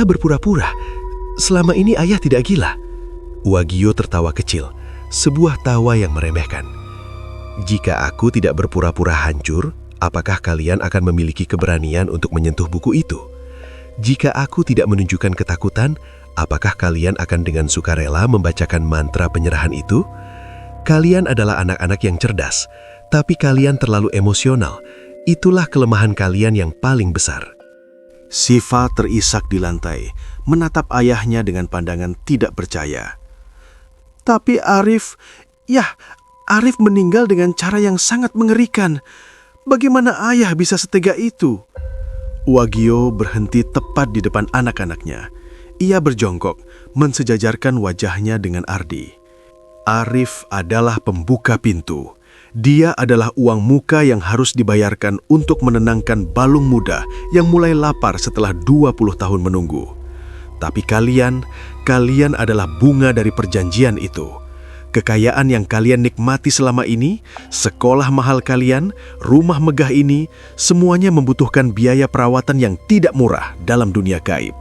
berpura-pura. Selama ini ayah tidak gila. Wagio tertawa kecil, sebuah tawa yang meremehkan. Jika aku tidak berpura-pura hancur, apakah kalian akan memiliki keberanian untuk menyentuh buku itu? Jika aku tidak menunjukkan ketakutan, apakah kalian akan dengan sukarela membacakan mantra penyerahan itu? Kalian adalah anak-anak yang cerdas, tapi kalian terlalu emosional. itulah kelemahan kalian yang paling besar. Siva terisak di lantai, menatap ayahnya dengan pandangan tidak percaya. Tapi Arif meninggal dengan cara yang sangat mengerikan. Bagaimana ayah bisa setega itu? Wagio berhenti tepat di depan anak-anaknya. Ia berjongkok, mensejajarkan wajahnya dengan Ardi. Arif adalah pembuka pintu. Dia adalah uang muka yang harus dibayarkan untuk menenangkan balung muda yang mulai lapar setelah 20 tahun menunggu. Tapi kalian adalah bunga dari perjanjian itu. Kekayaan yang kalian nikmati selama ini, sekolah mahal kalian, rumah megah ini, semuanya membutuhkan biaya perawatan yang tidak murah dalam dunia gaib.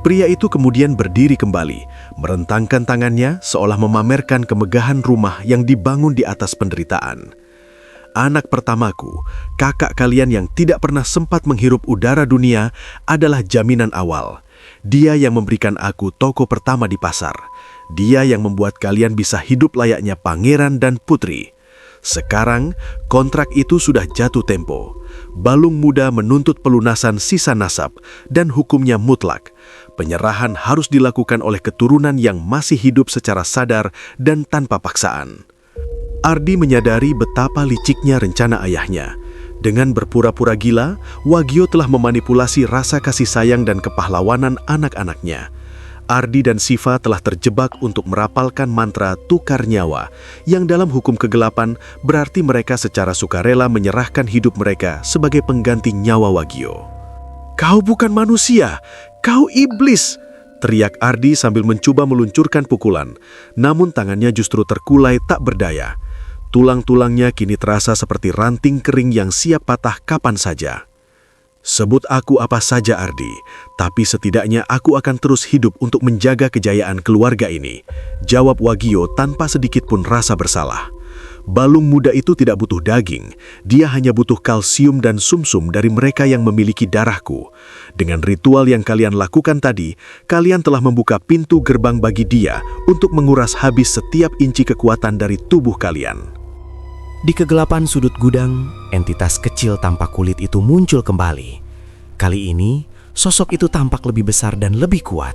Pria itu kemudian berdiri kembali, merentangkan tangannya seolah memamerkan kemegahan rumah yang dibangun di atas penderitaan. Anak pertamaku, kakak kalian yang tidak pernah sempat menghirup udara dunia, adalah jaminan awal. Dia yang memberikan aku toko pertama di pasar. Dia yang membuat kalian bisa hidup layaknya pangeran dan putri. Sekarang, kontrak itu sudah jatuh tempo. Balung muda menuntut pelunasan sisa nasab dan hukumnya mutlak. Penyerahan harus dilakukan oleh keturunan yang masih hidup secara sadar dan tanpa paksaan. Ardi menyadari betapa liciknya rencana ayahnya. Dengan berpura-pura gila, Wagio telah memanipulasi rasa kasih sayang dan kepahlawanan anak-anaknya. Ardi dan Siva telah terjebak untuk merapalkan mantra tukar nyawa, yang dalam hukum kegelapan berarti mereka secara sukarela menyerahkan hidup mereka sebagai pengganti nyawa Wagio. "Kau bukan manusia, kau iblis!" teriak Ardi sambil mencoba meluncurkan pukulan, namun tangannya justru terkulai tak berdaya. Tulang-tulangnya kini terasa seperti ranting kering yang siap patah kapan saja. "Sebut aku apa saja, Ardi, tapi setidaknya aku akan terus hidup untuk menjaga kejayaan keluarga ini," jawab Wagio tanpa sedikit pun rasa bersalah. Balung muda itu tidak butuh daging, dia hanya butuh kalsium dan sumsum dari mereka yang memiliki darahku. Dengan ritual yang kalian lakukan tadi, kalian telah membuka pintu gerbang bagi dia untuk menguras habis setiap inci kekuatan dari tubuh kalian. Di kegelapan sudut gudang, entitas kecil tanpa kulit itu muncul kembali. Kali ini, sosok itu tampak lebih besar dan lebih kuat.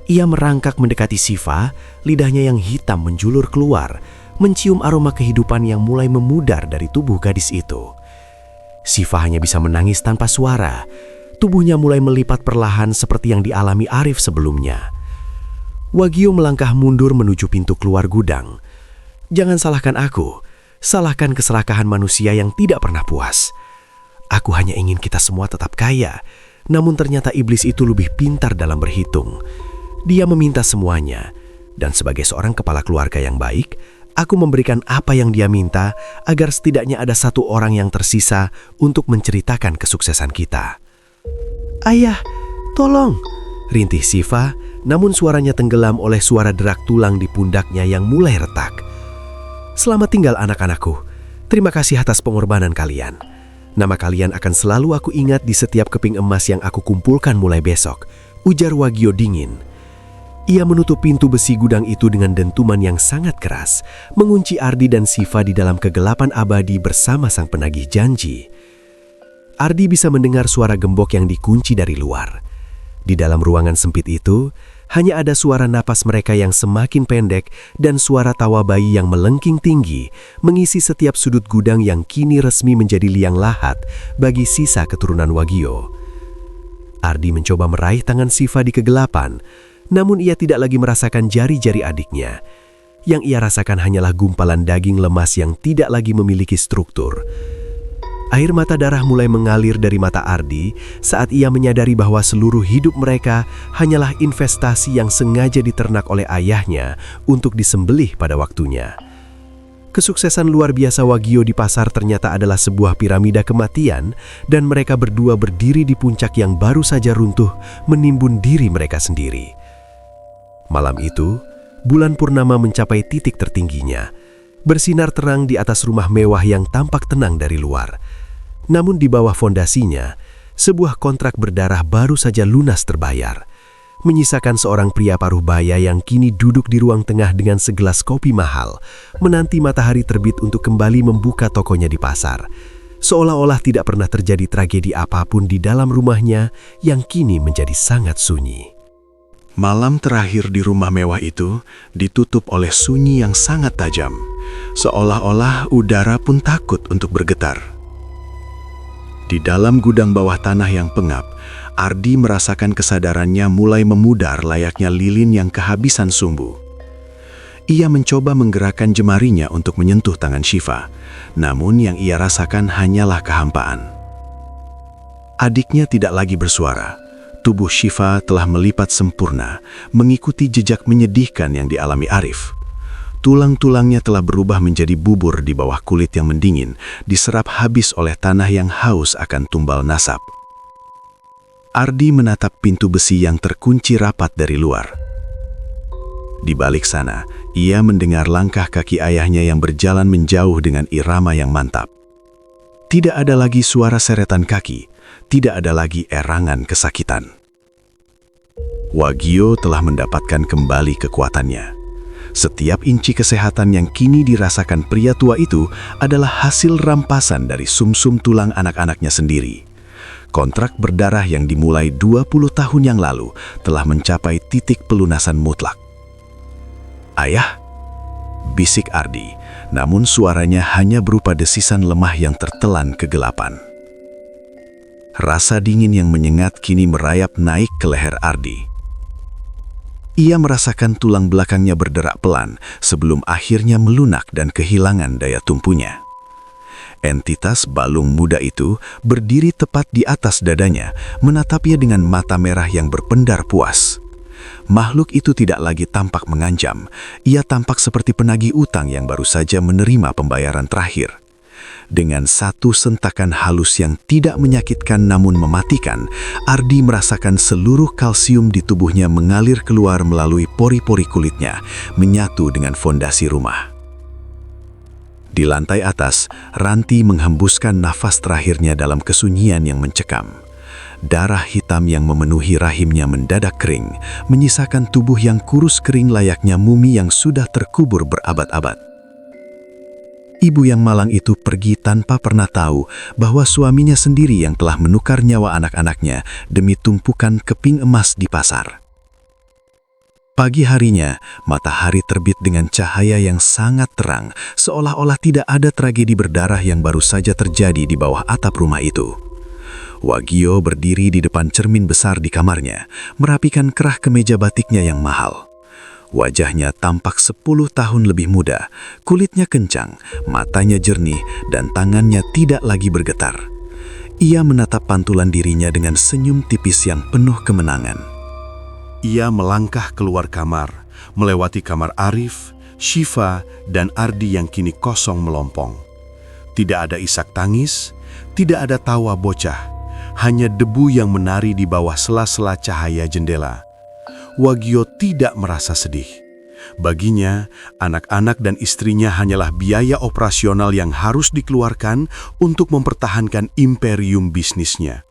Ia merangkak mendekati Siva, lidahnya yang hitam menjulur keluar, mencium aroma kehidupan yang mulai memudar dari tubuh gadis itu. Siva hanya bisa menangis tanpa suara. Tubuhnya mulai melipat perlahan seperti yang dialami Arif sebelumnya. Wagio melangkah mundur menuju pintu keluar gudang. "Jangan salahkan aku. Salahkan keserakahan manusia yang tidak pernah puas. Aku hanya ingin kita semua tetap kaya, namun ternyata iblis itu lebih pintar dalam berhitung. Dia meminta semuanya, dan sebagai seorang kepala keluarga yang baik, aku memberikan apa yang dia minta agar setidaknya ada satu orang yang tersisa untuk menceritakan kesuksesan kita." "Ayah, tolong!" rintih Siva, namun suaranya tenggelam oleh suara derak tulang di pundaknya yang mulai retak. "Selamat tinggal anak-anakku. Terima kasih atas pengorbanan kalian. Nama kalian akan selalu aku ingat di setiap keping emas yang aku kumpulkan mulai besok," ujar Wagio dingin. Ia menutup pintu besi gudang itu dengan dentuman yang sangat keras, mengunci Ardi dan Siva di dalam kegelapan abadi bersama sang penagih janji. Ardi bisa mendengar suara gembok yang dikunci dari luar. Di dalam ruangan sempit itu, hanya ada suara napas mereka yang semakin pendek dan suara tawa bayi yang melengking tinggi mengisi setiap sudut gudang yang kini resmi menjadi liang lahat bagi sisa keturunan Wagio. Ardi mencoba meraih tangan Siva di kegelapan, namun ia tidak lagi merasakan jari-jari adiknya. Yang ia rasakan hanyalah gumpalan daging lemas yang tidak lagi memiliki struktur. Air mata darah mulai mengalir dari mata Ardi saat ia menyadari bahwa seluruh hidup mereka hanyalah investasi yang sengaja diternak oleh ayahnya untuk disembelih pada waktunya. Kesuksesan luar biasa Wagio di pasar ternyata adalah sebuah piramida kematian, dan mereka berdua berdiri di puncak yang baru saja runtuh menimbun diri mereka sendiri. Malam itu, bulan purnama mencapai titik tertingginya, bersinar terang di atas rumah mewah yang tampak tenang dari luar. Namun di bawah fondasinya, sebuah kontrak berdarah baru saja lunas terbayar, menyisakan seorang pria paruh baya yang kini duduk di ruang tengah dengan segelas kopi mahal, menanti matahari terbit untuk kembali membuka tokonya di pasar. seolah-olah tidak pernah terjadi tragedi apapun di dalam rumahnya yang kini menjadi sangat sunyi. Malam terakhir di rumah mewah itu ditutup oleh sunyi yang sangat tajam, seolah-olah udara pun takut untuk bergetar. Di dalam gudang bawah tanah yang pengap, Ardi merasakan kesadarannya mulai memudar layaknya lilin yang kehabisan sumbu. Ia mencoba menggerakkan jemarinya untuk menyentuh tangan Shiva, namun yang ia rasakan hanyalah kehampaan. Adiknya tidak lagi bersuara. Tubuh Shiva telah melipat sempurna, mengikuti jejak menyedihkan yang dialami Arif. Tulang-tulangnya telah berubah menjadi bubur di bawah kulit yang mendingin, diserap habis oleh tanah yang haus akan tumbal nasab. Ardi menatap pintu besi yang terkunci rapat dari luar. Di balik sana, ia mendengar langkah kaki ayahnya yang berjalan menjauh dengan irama yang mantap. Tidak ada lagi suara seretan kaki, tidak ada lagi erangan kesakitan. Wagio telah mendapatkan kembali kekuatannya. Setiap inci kesehatan yang kini dirasakan pria tua itu adalah hasil rampasan dari sumsum tulang anak-anaknya sendiri. Kontrak berdarah yang dimulai 20 tahun yang lalu telah mencapai titik pelunasan mutlak. "Ayah," bisik Ardi, namun suaranya hanya berupa desisan lemah yang tertelan kegelapan. Rasa dingin yang menyengat kini merayap naik ke leher Ardi. Ia merasakan tulang belakangnya berderak pelan sebelum akhirnya melunak dan kehilangan daya tumpunya. Entitas balung muda itu berdiri tepat di atas dadanya, menatapnya dengan mata merah yang berpendar puas. Makhluk itu tidak lagi tampak mengancam, ia tampak seperti penagih utang yang baru saja menerima pembayaran terakhir. Dengan satu sentakan halus yang tidak menyakitkan namun mematikan, Ardi merasakan seluruh kalsium di tubuhnya mengalir keluar melalui pori-pori kulitnya, menyatu dengan fondasi rumah. Di lantai atas, Ranti menghembuskan nafas terakhirnya dalam kesunyian yang mencekam. Darah hitam yang memenuhi rahimnya mendadak kering, menyisakan tubuh yang kurus kering layaknya mumi yang sudah terkubur berabad-abad. Ibu yang malang itu pergi tanpa pernah tahu bahwa suaminya sendiri yang telah menukar nyawa anak-anaknya demi tumpukan keping emas di pasar. Pagi harinya, matahari terbit dengan cahaya yang sangat terang, seolah-olah tidak ada tragedi berdarah yang baru saja terjadi di bawah atap rumah itu. Wagio berdiri di depan cermin besar di kamarnya, merapikan kerah kemeja batiknya yang mahal. Wajahnya tampak 10 tahun lebih muda, kulitnya kencang, matanya jernih, dan tangannya tidak lagi bergetar. Ia menatap pantulan dirinya dengan senyum tipis yang penuh kemenangan. Ia melangkah keluar kamar, melewati kamar Arif, Shiva, dan Ardi yang kini kosong melompong. Tidak ada isak tangis, tidak ada tawa bocah, hanya debu yang menari di bawah sela-sela cahaya jendela. Wagio tidak merasa sedih. Baginya, anak-anak dan istrinya hanyalah biaya operasional yang harus dikeluarkan untuk mempertahankan imperium bisnisnya.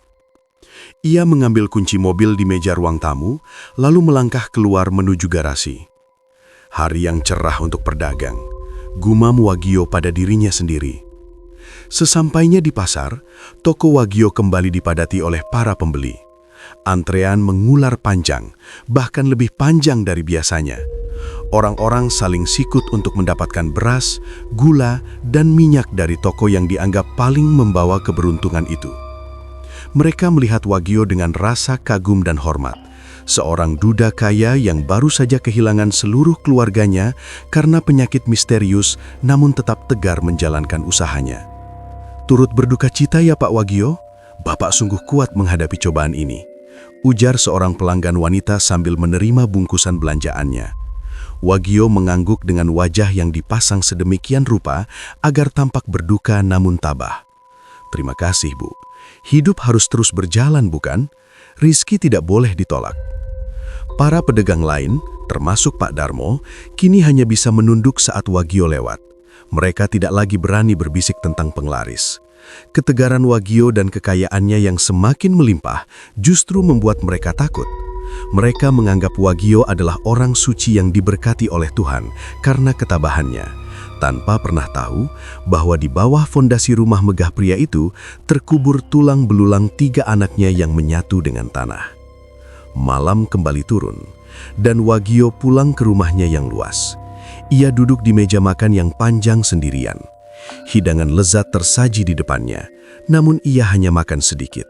Ia mengambil kunci mobil di meja ruang tamu, lalu melangkah keluar menuju garasi. Hari yang cerah untuk berdagang, gumam Wagio pada dirinya sendiri. Sesampainya di pasar, toko Wagio kembali dipadati oleh para pembeli. Antrean mengular panjang, bahkan lebih panjang dari biasanya. Orang-orang saling sikut untuk mendapatkan beras, gula, dan minyak dari toko yang dianggap paling membawa keberuntungan itu. Mereka melihat Wagio dengan rasa kagum dan hormat. Seorang duda kaya yang baru saja kehilangan seluruh keluarganya karena penyakit misterius namun tetap tegar menjalankan usahanya. "Turut berduka cita ya Pak Wagio, Bapak sungguh kuat menghadapi cobaan ini," ujar seorang pelanggan wanita sambil menerima bungkusan belanjaannya. Wagio mengangguk dengan wajah yang dipasang sedemikian rupa agar tampak berduka namun tabah. "Terima kasih, Bu. Hidup harus terus berjalan, bukan? Rizki tidak boleh ditolak." Para pedagang lain, termasuk Pak Darmo, kini hanya bisa menunduk saat Wagio lewat. Mereka tidak lagi berani berbisik tentang penglaris. Ketegaran Wagio dan kekayaannya yang semakin melimpah justru membuat mereka takut. Mereka menganggap Wagio adalah orang suci yang diberkati oleh Tuhan karena ketabahannya, tanpa pernah tahu bahwa di bawah fondasi rumah megah pria itu terkubur tulang belulang 3 anaknya yang menyatu dengan tanah. Malam kembali turun, dan Wagio pulang ke rumahnya yang luas. Ia duduk di meja makan yang panjang sendirian. Hidangan lezat tersaji di depannya, namun ia hanya makan sedikit.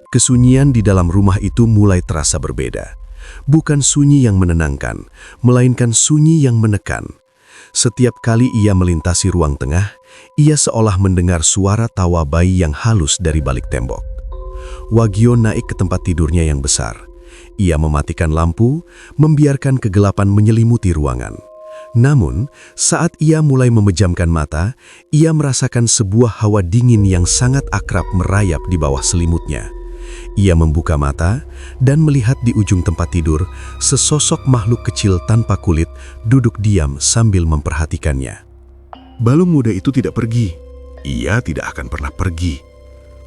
Kesunyian di dalam rumah itu mulai terasa berbeda. Bukan sunyi yang menenangkan, melainkan sunyi yang menekan. Setiap kali ia melintasi ruang tengah, ia seolah mendengar suara tawa bayi yang halus dari balik tembok. Wagio naik ke tempat tidurnya yang besar. Ia mematikan lampu, membiarkan kegelapan menyelimuti ruangan. Namun, saat ia mulai memejamkan mata, ia merasakan sebuah hawa dingin yang sangat akrab merayap di bawah selimutnya. Ia membuka mata dan melihat di ujung tempat tidur sesosok makhluk kecil tanpa kulit duduk diam sambil memperhatikannya. Balung muda itu tidak pergi. Ia tidak akan pernah pergi.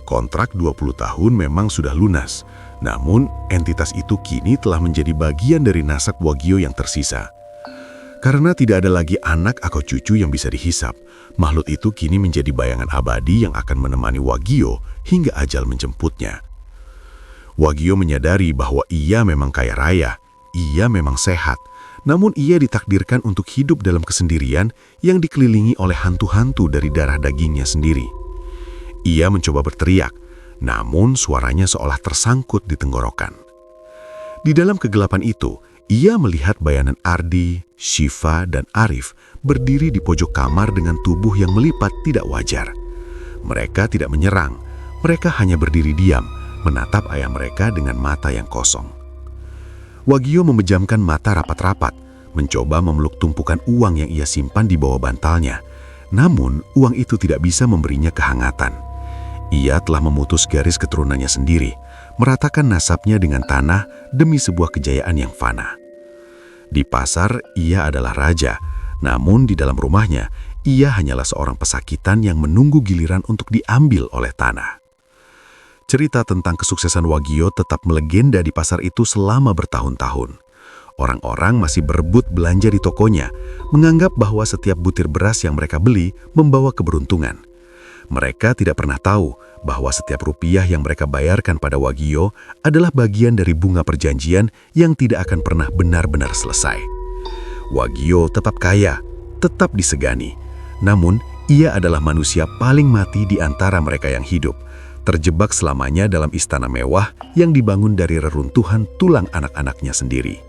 Kontrak 20 tahun memang sudah lunas, namun entitas itu kini telah menjadi bagian dari nasab Wagio yang tersisa. Karena tidak ada lagi anak atau cucu yang bisa dihisap, makhluk itu kini menjadi bayangan abadi yang akan menemani Wagio hingga ajal menjemputnya. Wagio menyadari bahwa ia memang kaya raya, ia memang sehat, namun ia ditakdirkan untuk hidup dalam kesendirian yang dikelilingi oleh hantu-hantu dari darah dagingnya sendiri. Ia mencoba berteriak, namun suaranya seolah tersangkut di tenggorokan. Di dalam kegelapan itu, ia melihat bayangan Ardi, Shiva, dan Arif berdiri di pojok kamar dengan tubuh yang melipat tidak wajar. Mereka tidak menyerang, mereka hanya berdiri diam, menatap ayah mereka dengan mata yang kosong. Wagio memejamkan mata rapat-rapat, mencoba memeluk tumpukan uang yang ia simpan di bawah bantalnya. Namun, uang itu tidak bisa memberinya kehangatan. Ia telah memutus garis keturunannya sendiri, meratakan nasabnya dengan tanah demi sebuah kejayaan yang fana. Di pasar, ia adalah raja, namun di dalam rumahnya, ia hanyalah seorang pesakitan yang menunggu giliran untuk diambil oleh tanah. Cerita tentang kesuksesan Wagio tetap melegenda di pasar itu selama bertahun-tahun. Orang-orang masih berebut belanja di tokonya, menganggap bahwa setiap butir beras yang mereka beli membawa keberuntungan. Mereka tidak pernah tahu bahwa setiap rupiah yang mereka bayarkan pada Wagio adalah bagian dari bunga perjanjian yang tidak akan pernah benar-benar selesai. Wagio tetap kaya, tetap disegani. Namun, ia adalah manusia paling mati di antara mereka yang hidup, terjebak selamanya dalam istana mewah yang dibangun dari reruntuhan tulang anak-anaknya sendiri.